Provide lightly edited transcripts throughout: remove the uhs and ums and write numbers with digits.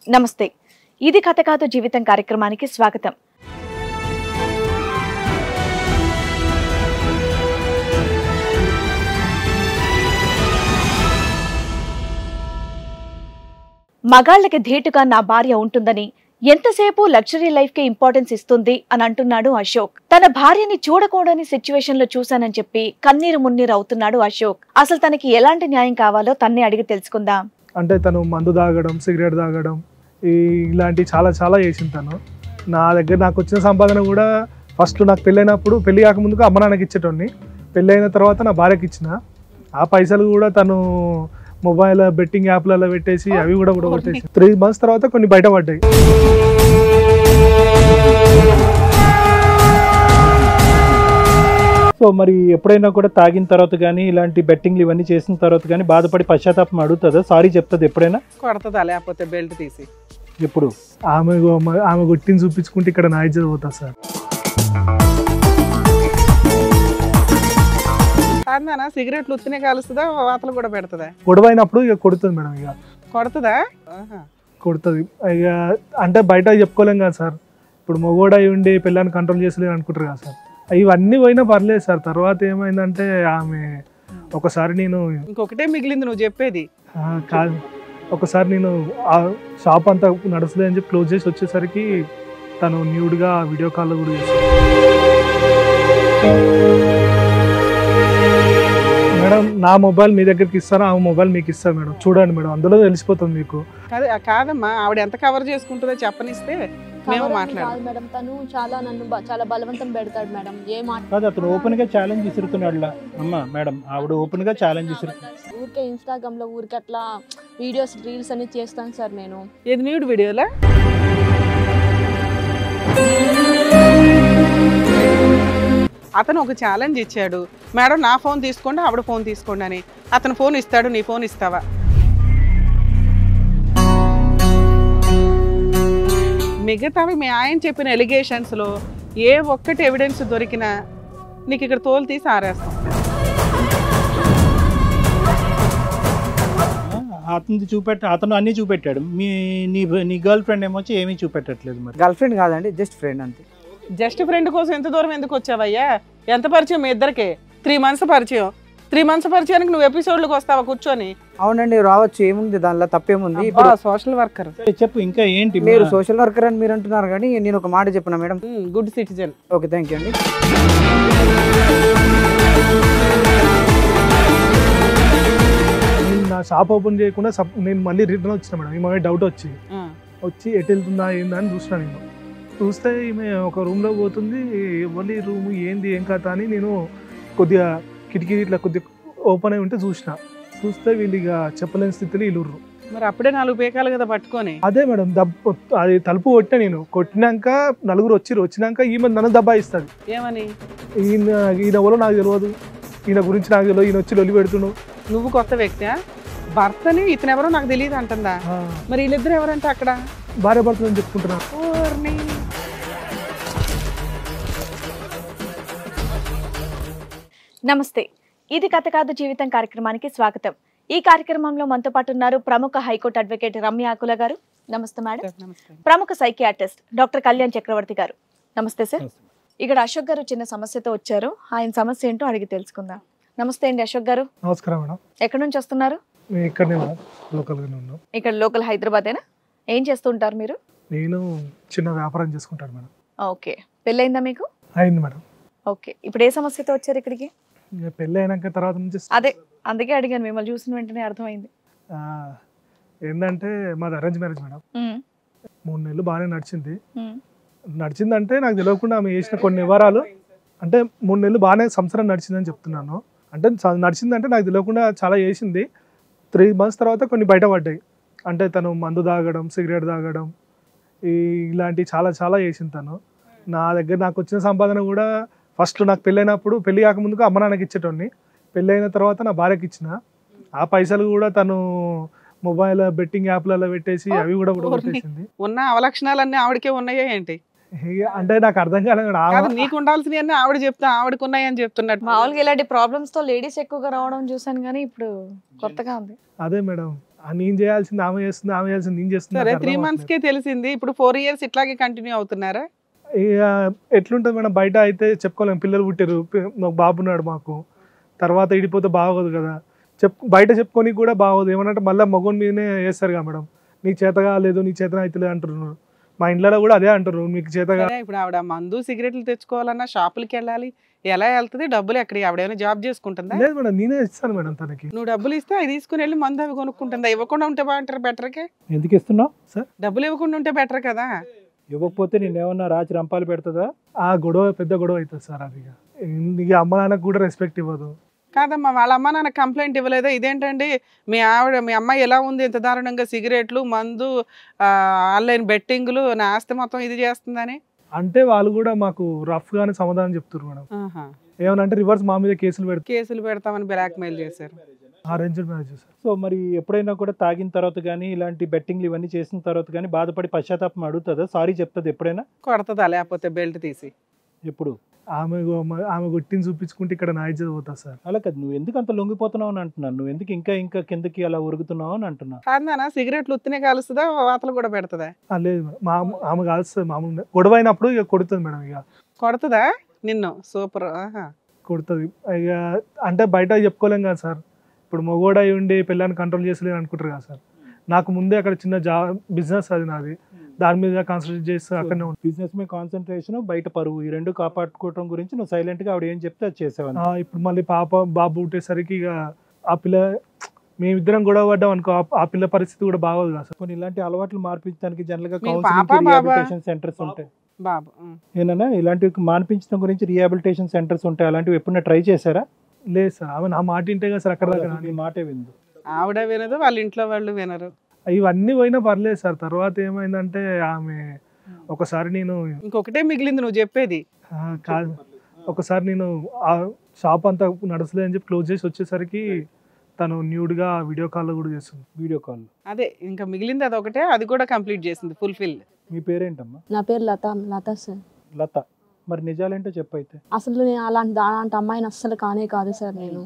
నమస్తే. ఇది కథ కాదు జీవితం కార్యక్రమానికి స్వాగతం. మగాళ్ళకి ధీటుగా నా భార్య ఉంటుందని, ఎంతసేపు లగ్జరీ లైఫ్ కి ఇంపార్టెన్స్ ఇస్తుంది అని అంటున్నాడు అశోక్. తన భార్యని చూడకూడని సిచ్యువేషన్ లో చూశానని చెప్పి కన్నీరు మున్నీరు అవుతున్నాడు అశోక్. అసలు తనకి ఎలాంటి న్యాయం కావాలో తన్నే అడిగి తెలుసుకుందాం. అంటే తను మందు తాగడం, సిగరెట్ తాగడం, ఇలాంటి చాలా చేసింది తను. నా దగ్గర నాకు వచ్చిన సంపాదన కూడా ఫస్ట్ నాకు పెళ్ళైనప్పుడు, పెళ్లి కాకముందుకు అమ్మ నాన్నకి ఇచ్చేటోని, పెళ్ళైన తర్వాత నా భార్యకి ఇచ్చిన. ఆ పైసలు కూడా తను మొబైల్ బెట్టింగ్ యాప్లలో పెట్టేసి అవి కూడా కొట్టేసి 3 months తర్వాత కొన్ని బయటపడ్డాయి. సో మరి ఎప్పుడైనా కూడా తాగిన తర్వాత కానీ ఇలాంటి బెట్టింగ్లు ఇవన్నీ చేసిన తర్వాత కానీ బాధపడి పశ్చాత్తాపం అడుగుతుందా, సారీ చెప్తుంది ఎప్పుడైనా? కొడతదా లేకపోతే బెల్ట్ తీసి? ఎప్పుడు ఆమె కొట్టిని చూపించుకుంటే ఇక్కడ నా ఇజ్జత్ పోతా సార్. కాదనా సిగరెట్లు ఉత్తినే కాలుస్తుందా, వాతలు కూడా పెడుతుందా? గొడవ అయినప్పుడు ఇక కొడుతుంది మేడం. ఇక కొడతదా? కొడుతుంది ఇక. అంటే బయట చెప్పుకోలేం కదా సార్. ఇప్పుడు మొగోడ అయి ఉండి పిల్లని కంట్రోల్ చేసలేదు అనుకుంటారు కదా సార్. ఇవన్నీ పోయినా పర్లేదు సార్. తర్వాత ఏమైందంటే ఆమె ఒకసారి నేను ఇంకొకటే మిగిలింది నువ్వు చెప్పేది కాదు, ఒకసారి నేను ఆ షాప్ అంతా నడుస్తుంది అని చెప్పి క్లోజ్ చేసి వచ్చేసరికి తను న్యూడ్గా వీడియో కాల్లో కూడా చేశాను. మేడం నా మొబైల్ మీ దగ్గరికి ఇస్తాను, ఆ మొబైల్ మీకు ఇస్తాను మేడం, చూడండి మేడం, అందులో తెలిసిపోతుంది మీకు. కాదమ్మా, ఆవిడ ఎంత కవర్ చేసుకుంటుందో చెప్పనిస్తే మేము మాట్లాడాలి మేడం. తను నన్ను చాలా బలవంతం పెడతాడు మేడం. కాదు, అతను ఓపెన్ గా ఛాలెంజ్ విసురుతున్నాడు. అమ్మా మేడం, ఆవిడ ఓపెన్ గా ఛాలెంజ్ విసురుతున్నాడు. ఊరికే ఇన్స్టాగ్రామ్ లో ఊరికే అట్లా వీడియోస్ రీల్స్ అన్ని చేస్తాను సార్ నేను. ఏది న్యూడ్ వీడియోలా? అతను ఒక ఛాలెంజ్ ఇచ్చాడు, మేడం నా ఫోన్ తీసుకోండి, ఆవిడ ఫోన్ తీసుకోండి అని. అతను ఫోన్ ఇస్తాడు, నీ ఫోన్ ఇస్తావా? మిగతావి మీ ఆయన చెప్పిన ఎలిగేషన్స్లో ఏ ఒక్కటి ఎవిడెన్స్ దొరికినా నీకు ఇక్కడ తోలు తీసి ఆరేస్తాం. అతను అన్ని చూపెట్టాడు. నీ గర్ల్ ఫ్రెండ్ ఏమొచ్చి ఏమీ చూపెట్టట్లేదు. మరి గర్ల్ ఫ్రెండ్ కాదండి, జస్ట్ ఫ్రెండ్ అంతే. జస్ట్ ఫ్రెండ్ కోసం ఎంత దూరం ఎందుకు వచ్చావయ్యా? ఎంత పరిచయం మీ ఇద్దరికి? 3 months పరిచయం. 3 months పరిచయానికి నువ్వు ఎపిసోడ్లకు వస్తావా కూర్చొని? అవునండి, రావచ్చు, ఏముంది దానిలో, తప్పేముంది. సోషల్ వర్కర్ చెప్పు, ఇంకా ఏంటి? మీరు సోషల్ వర్కర్ అని మీరు అంటున్నారు, కానీ నేను ఒక మాట చెప్పిన madam. Good citizen. Okay, thank you అండి. నేను నా షాప్ ఓపెన్ చేయకుండా నేను మళ్ళీ రిటర్న్ వచ్చిన మేడం. ఈమె డౌట్ వచ్చి ఎటు వెళ్తుందా ఏందా అని చూసినా. నేను చూస్తే ఈమె ఒక రూమ్లో పోతుంది. ఎవరి రూమ్ ఏంది ఏం కథ అని నేను కొద్దిగా కిటికీ ఇట్లా కొద్దిగా ఓపెన్ అయి ఉంటే చూస్తే వీళ్ళు ఇక చెప్పలేని స్థితిలో ఇల్లుర్రు. మరి అప్పుడే 4 పేకాలు కదా పట్టుకొని. అదే మేడం, అది తలుపు కొట్టినా. నేను కొట్టినాక 4 వచ్చినాక ఈమె నన్ను దబ్బాయిస్తుంది. ఏమని? ఈయన ఎవరో నాకు తెలియదు, ఈయన గురించి నాకు తెలియదు, ఈయన వచ్చి లొల్లి పెడుతున్నావు. నువ్వు కొత్త వ్యక్తి, భర్తని ఇతను ఎవరో నాకు తెలియదు అంటుందా? మరి వీళ్ళిద్దరు ఎవరంటే అక్కడ భార్య భర్తని చెప్పుకుంటున్నా. నమస్తే. ఇది కథ కాదు జీవితం కార్యక్రమానికి స్వాగతం. ఈ కార్యక్రమంలో మనతో పాటు ఉన్నారు ప్రముఖ హైకోర్టు అడ్వకేట్ రమ్య ఆకుల గారు. నమస్తే మేడం. ప్రముఖ సైకియాట్రిస్ట్ డాక్టర్ కళ్యాణ్ చక్రవర్తి గారు. నమస్తే సార్. ఇక్కడ అశోక్ గారు చిన్న సమస్యతో వచ్చారు. ఆయన సమస్య ఏంటో అడిగి తెలుసుకుందాం. నమస్తే అండి అశోక్ గారు. నమస్కారం మేడం. ఎక్కడి నుంచి వస్తున్నారు? ఇక్కడ లోకల్ హైదరాబాదేనా? ఏం చేస్తుంటారు మీరు? నేను చిన్న వ్యాపారం చేసుకుంటాను మేడం. ఓకే. పెళ్ళయిందా మీకు? అయింది మేడం. ఓకే. ఇప్పుడు ఏ సమస్యతో వచ్చారు ఇక్కడికి? పెళ్ళి అయినాక తర్వాత నుంచి అదే అందుకే అడిగాను, మిమ్మల్ని చూసిన వెంటనే అర్థమైంది. ఏంటంటే మాది అరేంజ్ మ్యారేజ్ మేడం. 3 నెలలు బాగానే నడిచిందంటే నాకు తెలియకుండా ఆమె చేసిన కొన్ని వివరాలు. అంటే 3 నెలలు బాగానే సంవత్సరం నడిచిందని చెప్తున్నాను. అంటే నడిచిందంటే నాకు తెలియకుండా చాలా చేసింది. 3 months తర్వాత కొన్ని బయటపడ్డాయి. అంటే తను మందు తాగడం, సిగరెట్ తాగడం, ఇలాంటి చాలా చేసింది తను. నా దగ్గర నాకు వచ్చిన సంపాదన కూడా ఫస్ట్ నాకు పెళ్ళైనప్పుడు, పెళ్లి కాకముందుకు అమ్మ నాన్నకి ఇచ్చేటోని, పెళ్ళైన తర్వాత నా భార్యకి ఇచ్చిన. ఆ పైసలు కూడా తను మొబైల్ బెట్టింగ్ యాప్లలో పెట్టేసి అవి కూడా కొట్టేసింది. ఉన్న అవలక్షణాలన్నీ ఆవిడకే ఉన్నాయా ఏంటి? అంటే నాకు అర్థం కాలేదు. నీకు ఉండాల్సినవన్నీ ఆవిడ చెప్తా, ఆవిడకు ఉన్నాయని చెప్తున్నాడు. మామూలుగా ఇలాంటి ప్రాబ్లమ్స్ తో లేడీస్ ఎక్కువగా రావడం చూసాను, కానీ ఇప్పుడు కొత్తగా ఉంది. అదే మేడం, నేను చేయాల్సింది ఆమె చేస్తుంది, ఆమె చేయాల్సింది నేను చేస్తుంది. సరే నాకు 3 అర్థం months కే తెలిసింది, ఇప్పుడు 4 years ఇట్లాగే కంటిన్యూ అవుతున్నారా? ఇక ఎట్లుంటుంది మేడం, బయట అయితే చెప్పుకోలేము, పిల్లలు పుట్టారు, మాకు బాబు ఉన్నాడు, మాకు తర్వాత ఇడిపోతే బాగోదు కదా, బయట చెప్పుకొని కూడా బాగోదు. ఏమనంటే మళ్ళీ మగోని మీదనే వేస్తారు కదా మేడం, నీకు చేత కాలేదు, నీకు చేత అవుతలేదు అంటున్నారు. మా ఇంట్లో కూడా అదే అంటారు, మీకు చేతగా. సరే, ఇప్పుడు ఆవిడ మందు సిగరెట్లు తెచ్చుకోవాలన్నా షాపులకి వెళ్ళాలి, ఎలా వెళ్తుంది? డబ్బులు ఎక్కడ? ఆవిడ ఏమైనా జాబ్ చేసుకుంటుందా? లేదు మేడం, నేనే ఇస్తాను మేడం తనకి. నువ్వు డబ్బులు ఇస్తే అవి తీసుకుని వెళ్ళి మందు అవి కొనుక్కుంటుందా? ఇవ్వకుండా ఉంటే బాగుంటారు, బెటర్కే. ఎందుకు ఇస్తున్నావు? డబ్బులు ఇవ్వకుండా ఉంటే బెటర్ కదా. ఇవ్వకపోతే నేనేమన్నా రాచి రంపాలు పెడుతుందా? ఆ గొడవ పెద్ద గొడవ అవుతుంది సార్. అది ఇక అమ్మ నాన్నకు కూడా రెస్పెక్ట్ ఇవ్వదు. కాదమ్మా, వాళ్ళ అమ్మ నాన్న కంప్లైంట్ ఇవ్వలేదా? ఇదేంటండి మీ ఆవిడ, మీ అమ్మాయి ఎలా ఉంది ఇంత దారుణంగా సిగరెట్లు, మందు, ఆన్లైన్ బెట్టింగ్లు, నా ఆస్తి మొత్తం ఇది చేస్తుందని? అంటే వాళ్ళు కూడా మాకు రఫ్ గానే సమాధానం చెప్తారు మేడం. ఏమనంటే రివర్స్ మా మీద కేసులు పెడతామని బ్లాక్ మెయిల్ చేశారు. Arranged marriage. సో మరి ఎప్పుడైనా కూడా తాగిన తర్వాత కానీ ఇలాంటి బెట్టింగ్లు ఇవన్నీ చేసిన తర్వాత కానీ బాధపడి పశ్చాత్తాపం అడుగుతుందా? సారీ చెప్తుంది ఎప్పుడైనా? కొడతదా లేకపోతే బెల్ట్ తీసి? ఎప్పుడు? ఆమె గుట్టిని చూపించుకుంటే ఇక్కడ నా ఇజ్జత్ పోతా సార్. అలా కదా, నువ్వు ఎందుకు అంత లొంగిపోతున్నావు అని అంటున్నాను, నువ్వు ఎందుకు ఇంకా కిందకి అలా ఉరుగుతున్నావు అని అంటున్నా. కాదనా, సిగరెట్లు ఉత్తినే కాలుస్తుందా, వాతలు కూడా పెడతదా? లేదు మేడం, ఆమె కాల్స్తుంది మామూలుగా, గొడవ అయినప్పుడు ఇక కొడుతుంది మేడం. ఇక కొడతదా నిన్ను? సూపర్. కొడుతుంది ఇక, అంటే బయట చెప్పుకోలేం కదా సార్. ఇప్పుడు మొగోడ అయి ఉండి పిల్లని కంట్రోల్ చేసలేని అనుకుంటారు కదా సార్. నాకు ముందే అక్కడ చిన్న బిజినెస్ అది నాది, దాని మీద కాన్సన్ట్రేట్ చేస్తే అక్కడనే ఉంటుంది. బిజినెస్ మీద కాన్సన్ట్రేషన్, బయట పరువు, ఈ రెండు కాపాడుకోవడం గురించి నువ్వు సైలెంట్ గా ఆవిడ ఏం చెప్తే అది చేసేవాళ్ళు. ఇప్పుడు మళ్ళీ బాబు పుట్టేసరికి ఇక ఆ పిల్ల, మేమిద్దరం గొడవ పడ్డాం అనుకో, ఆ పిల్ల పరిస్థితి కూడా బాగోదు కదా సార్. కొన్ని ఇలాంటి అలవాట్లు మార్పించడానికి జనరల్ గా మీ కౌన్సిలింగ్, పాప, బాబా? రిహాబిలిటేషన్ సెంటర్స్ ఉంటాయి. బాబు ఏనా ఇలాంటివి మాన్పించడం గురించి రిహాబిలిటేషన్ సెంటర్స్ ఉంటాయి, అలాంటివి ఎప్పుడైనా ట్రై చేశారా? లేదు సార్, ఆమె నా మాట వింటే కదా సార్. అక్కడ దాకా నీ మాటే విందు. ఆవిడ వినదు, వాళ్ళ ఇంట్లో వాళ్ళు వినరు. ఇవన్నీ పోయినా పర్లేదు సార్. తర్వాత ఏమైందంటే ఆమె ఒకసారి నేను ఇంకొకటే మిగిలింది నువ్వు చెప్పేది. కాదు, ఒకసారి నేను ఆ షాప్ అంతా నడుస్తలేదు అని చెప్పి క్లోజ్ చేసి వచ్చేసరికి తను న్యూడ్గా వీడియో కాల్ కూడా చేస్తుంది. Video call. అదే ఇంకా మిగిలింది అదొకటే, అది కూడా కంప్లీట్ చేసింది ఫుల్ఫిల్. మీ పేరేంటమ్మా? నా పేరు లత సార్. లత. మరి నిజాలేంటో చెప్పైతే. అసలు నేను అలాంటి అమ్మాయిని అస్సలు కాదు సార్. నేను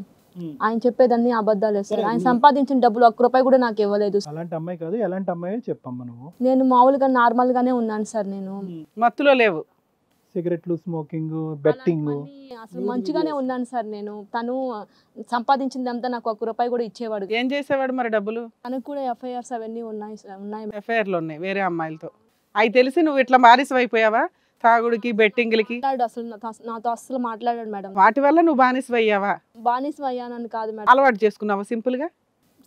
ఆయన చెప్పేదాన్ని అబద్ధాలే సార్. ఆయన సంపాదించిన డబ్బులు 1 రూపాయి కూడా నాకు ఇవ్వలేదు. అలాంటి అమ్మాయి కాదు, ఎలాంటి అమ్మాయి చెప్పమ్మా నువ్వు? నేను మామూలుగా నార్మల్ గానే ఉన్నాను సార్. నేను మత్తులో లేవు. సిగరెట్లు, స్మోకింగ్, బెట్టింగ్, అసలు మంచిగానే ఉన్నాను సార్. నేను తను సంపాదించిందంతా నాకు 1 రూపాయి కూడా ఇచ్చేవాడు. ఏం చేసేవాడు మరి డబ్బులు? తనకు కూడా ఎఫ్ఐఆర్స్ అవన్నీ ఉన్నాయి. ఎఫ్ఐఆర్లు ఉన్నాయి వేరే అమ్మాయిలతో. అవి తెలిసి నువ్వు ఇట్లా బానిస అయిపోయావా తాగుడికి, బెట్టింగ్లకి? అసలు నాతో అస్సలు మాట్లాడాడు మేడం. వాటి వల్ల నువ్వు బానిస అయ్యావా? బానిస అయ్యానని కాదు మేడం. అలవాటు చేసుకున్నావా?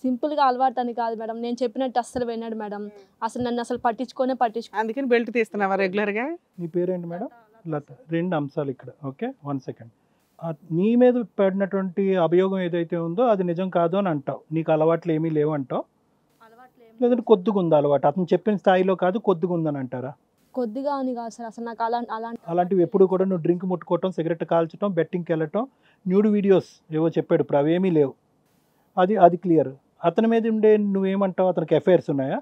సింపుల్ గా అలవాటు అని కాదు మేడం. నేను చెప్పినట్టు అస్సలు విన్నాడు మేడం. అసలు నన్ను అసలు పట్టించుకో. అందుకని బెల్ట్ తీస్తున్నావా రెగ్యులర్ గా? నీ పేరేంటి మేడం? లత. 2 అంశాలు ఇక్కడ. Okay, 1 second. నీ మీద పడినటువంటి అభియోగం ఏదైతే ఉందో అది నిజం కాదు అని అంటావు. నీకు అలవాట్లు ఏమీ లేవు అంటావు, లేదంటే కొద్దిగా ఉంది అలవాటు? అతను చెప్పిన స్థాయిలో కాదు, కొద్దిగా ఉందని అంటారా? కొద్దిగా అని కాదు సార్. అసలు నాకు అలాంటివి ఎప్పుడు కూడా నువ్వు డ్రింక్ ముట్టుకోవటం, సిగరెట్ కాల్చడం, బెట్టింగ్కి వెళ్ళటం, న్యూడ్ వీడియోస్ ఏవో చెప్పాడు, ఇప్పుడు అవేమీ లేవు. అది క్లియర్. అతని మీద ఉండే నువ్వేమంటావు? అతనికి ఎఫ్ఐఆర్స్ ఉన్నాయా?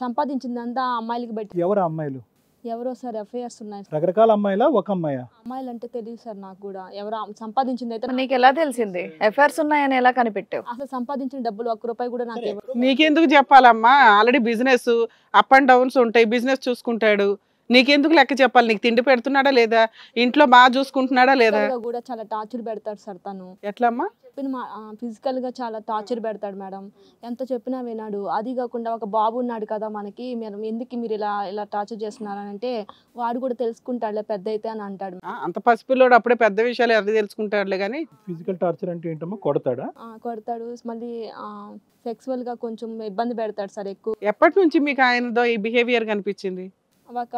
సంపాదించిందంతా అమ్మాయిలకి పెట్టి. ఎవరు అమ్మాయిలు? ఎవరో సార్ ఎఫ్ఐఆర్స్ ఉన్నాయి. రకరకాల అమ్మాయిలా, ఒక అమ్మాయా? అమ్మాయిలు అంటే తెలియదు సార్ నాకు కూడా. ఎవరో సంపాదించింది అయితే. నీకు ఎలా తెలిసింది ఎఫ్ఐఆర్స్ ఉన్నాయని? ఎలా కనిపెట్టావు? అసలు సంపాదించిన డబ్బులు 1 రూపాయి కూడా నాకు ఇవ్వరు. నీకెందుకు చెప్పాలమ్మా? Already business up and downs ఉంటాయి, బిజినెస్ చూసుకుంటాడు. నీకెందుకు లెక్క చెప్పాలి? నీకు తిండి పెడుతున్నాడా లేదా? ఇంట్లో బాగా చూసుకుంటున్నాడా లేదా? కూడా చాలా టార్చర్ పెడతాడు సార్ తను. ఎట్లమ్మా? ఫిజికల్ గా చాలా టార్చర్ పెడతాడు మేడం. ఎంత చెప్పినా వినాడు. అది కాకుండా ఒక బాబు ఉన్నాడు కదా మనకి, ఎందుకు మీరు ఇలా టార్చర్ చేస్తున్నారని అంటే, వాడు కూడా తెలుసుకుంటాడులే పెద్ద అయితే అని అంటాడు. అంత పసిపిల్లోడు అప్పుడే పెద్ద విషయాలు ఎవరు తెలుసుకుంటాడులే. కానీ ఫిజికల్ టార్చర్ అంటే ఏంటమ్మా? కొడతాడా? కొడతాడు. మళ్ళీ సెక్సువల్ గా కొంచెం ఇబ్బంది పెడతాడు సార్ ఎక్కువ. ఎప్పటి నుంచి మీకు ఆయనదో ఈ బిహేవియర్ కనిపించింది? ఒక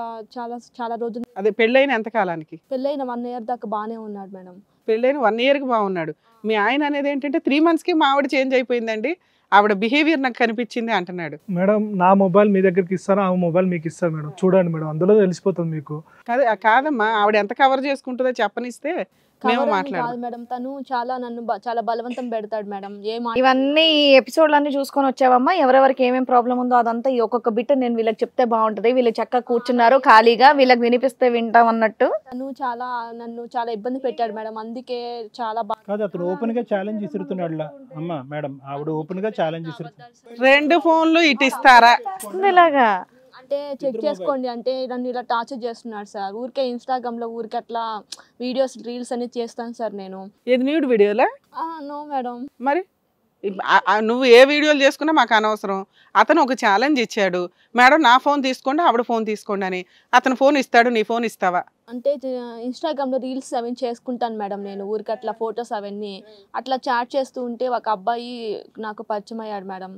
చాలా రోజులు. అదే పెళ్ళైన ఎంత కాలానికి? పెళ్ళైన 1 year దాకా బాగానే ఉన్నాడు మేడం. పెళ్ళైన 1 year కి బాగున్నాడు. మీ ఆయన అనేది ఏంటంటే 3 months కి మా ఆవిడ చేంజ్ అయిపోయిందండి, ఆవిడ బిహేవియర్ నాకు కనిపించింది అంటున్నాడు. మేడం, నా మొబైల్ మీ దగ్గరికి ఇస్తాను, ఆ మొబైల్ మీకు ఇస్తాను మేడం, చూడండి మేడం, అందులో తెలిసిపోతుంది మీకు. కాదమ్మా, ఆవిడ ఎంత కవర్ చేసుకుంటుందో చెప్పనిస్తే మేము కవర్ అని మాట్లాడదాం. కాదు మేడం, తను చాలా నన్ను చాలా బలవంతం పెడతాడు మేడం. ఇవన్నీ ఎపిసోడ్లన్నీ చూసుకొని వచ్చావమ్మా, ఎవరెవరికి ఏమేం ప్రాబ్లం ఉందో అదంతా ఈ ఒక్కొక్క బిట్ నేను వీళ్ళకి చెప్తే బాగుంటది, వీళ్ళు చక్కగా కూర్చున్నారు ఖాళీగా, వీళ్ళకి వినిపిస్తే వింటాం అన్నట్టు. తను నన్ను చాలా ఇబ్బంది పెట్టాడు మేడం, అందుకే చాలా కాదు అతను ఓపెన్ గా ఛాలెంజ్ విసురుతున్నాడు. అమ్మా మేడం, ఆవిడ ఓపెన్ గా ఛాలెంజ్ విసురుతున్నాడు. 2 ఫోన్లు ఇటు ఇస్తారా? ఇలాగా అంటే చెక్ చేసుకోండి అంటే నన్ను ఇలా టార్చర్ చేస్తున్నాడు సార్. ఊరికే ఇన్స్టాగ్రామ్ లో ఊరికే అట్లా వీడియోస్ రీల్స్ అనేది చేస్తాను సార్ నేను. ఇది న్యూడ్ వీడియోలా? No madam. మరి నువ్వు ఏ వీడియోలు చేసుకున్నా మాకు అనవసరం. అతను ఒక ఛాలెంజ్ ఇచ్చాడు, మేడం నా ఫోన్ తీసుకోండి ఆవిడ ఫోన్ తీసుకోండి అని. అతను ఫోన్ ఇస్తాడు, నీ ఫోన్ ఇస్తావా? అంటే ఇన్స్టాగ్రామ్ లో రీల్స్ అవన్నీ చేసుకుంటాను మేడం నేను, ఊరికి అట్లా ఫొటోస్ అవన్నీ అట్లా చాట్ చేస్తూ ఉంటే ఒక అబ్బాయి నాకు పరిచయం అయ్యాడు మేడం.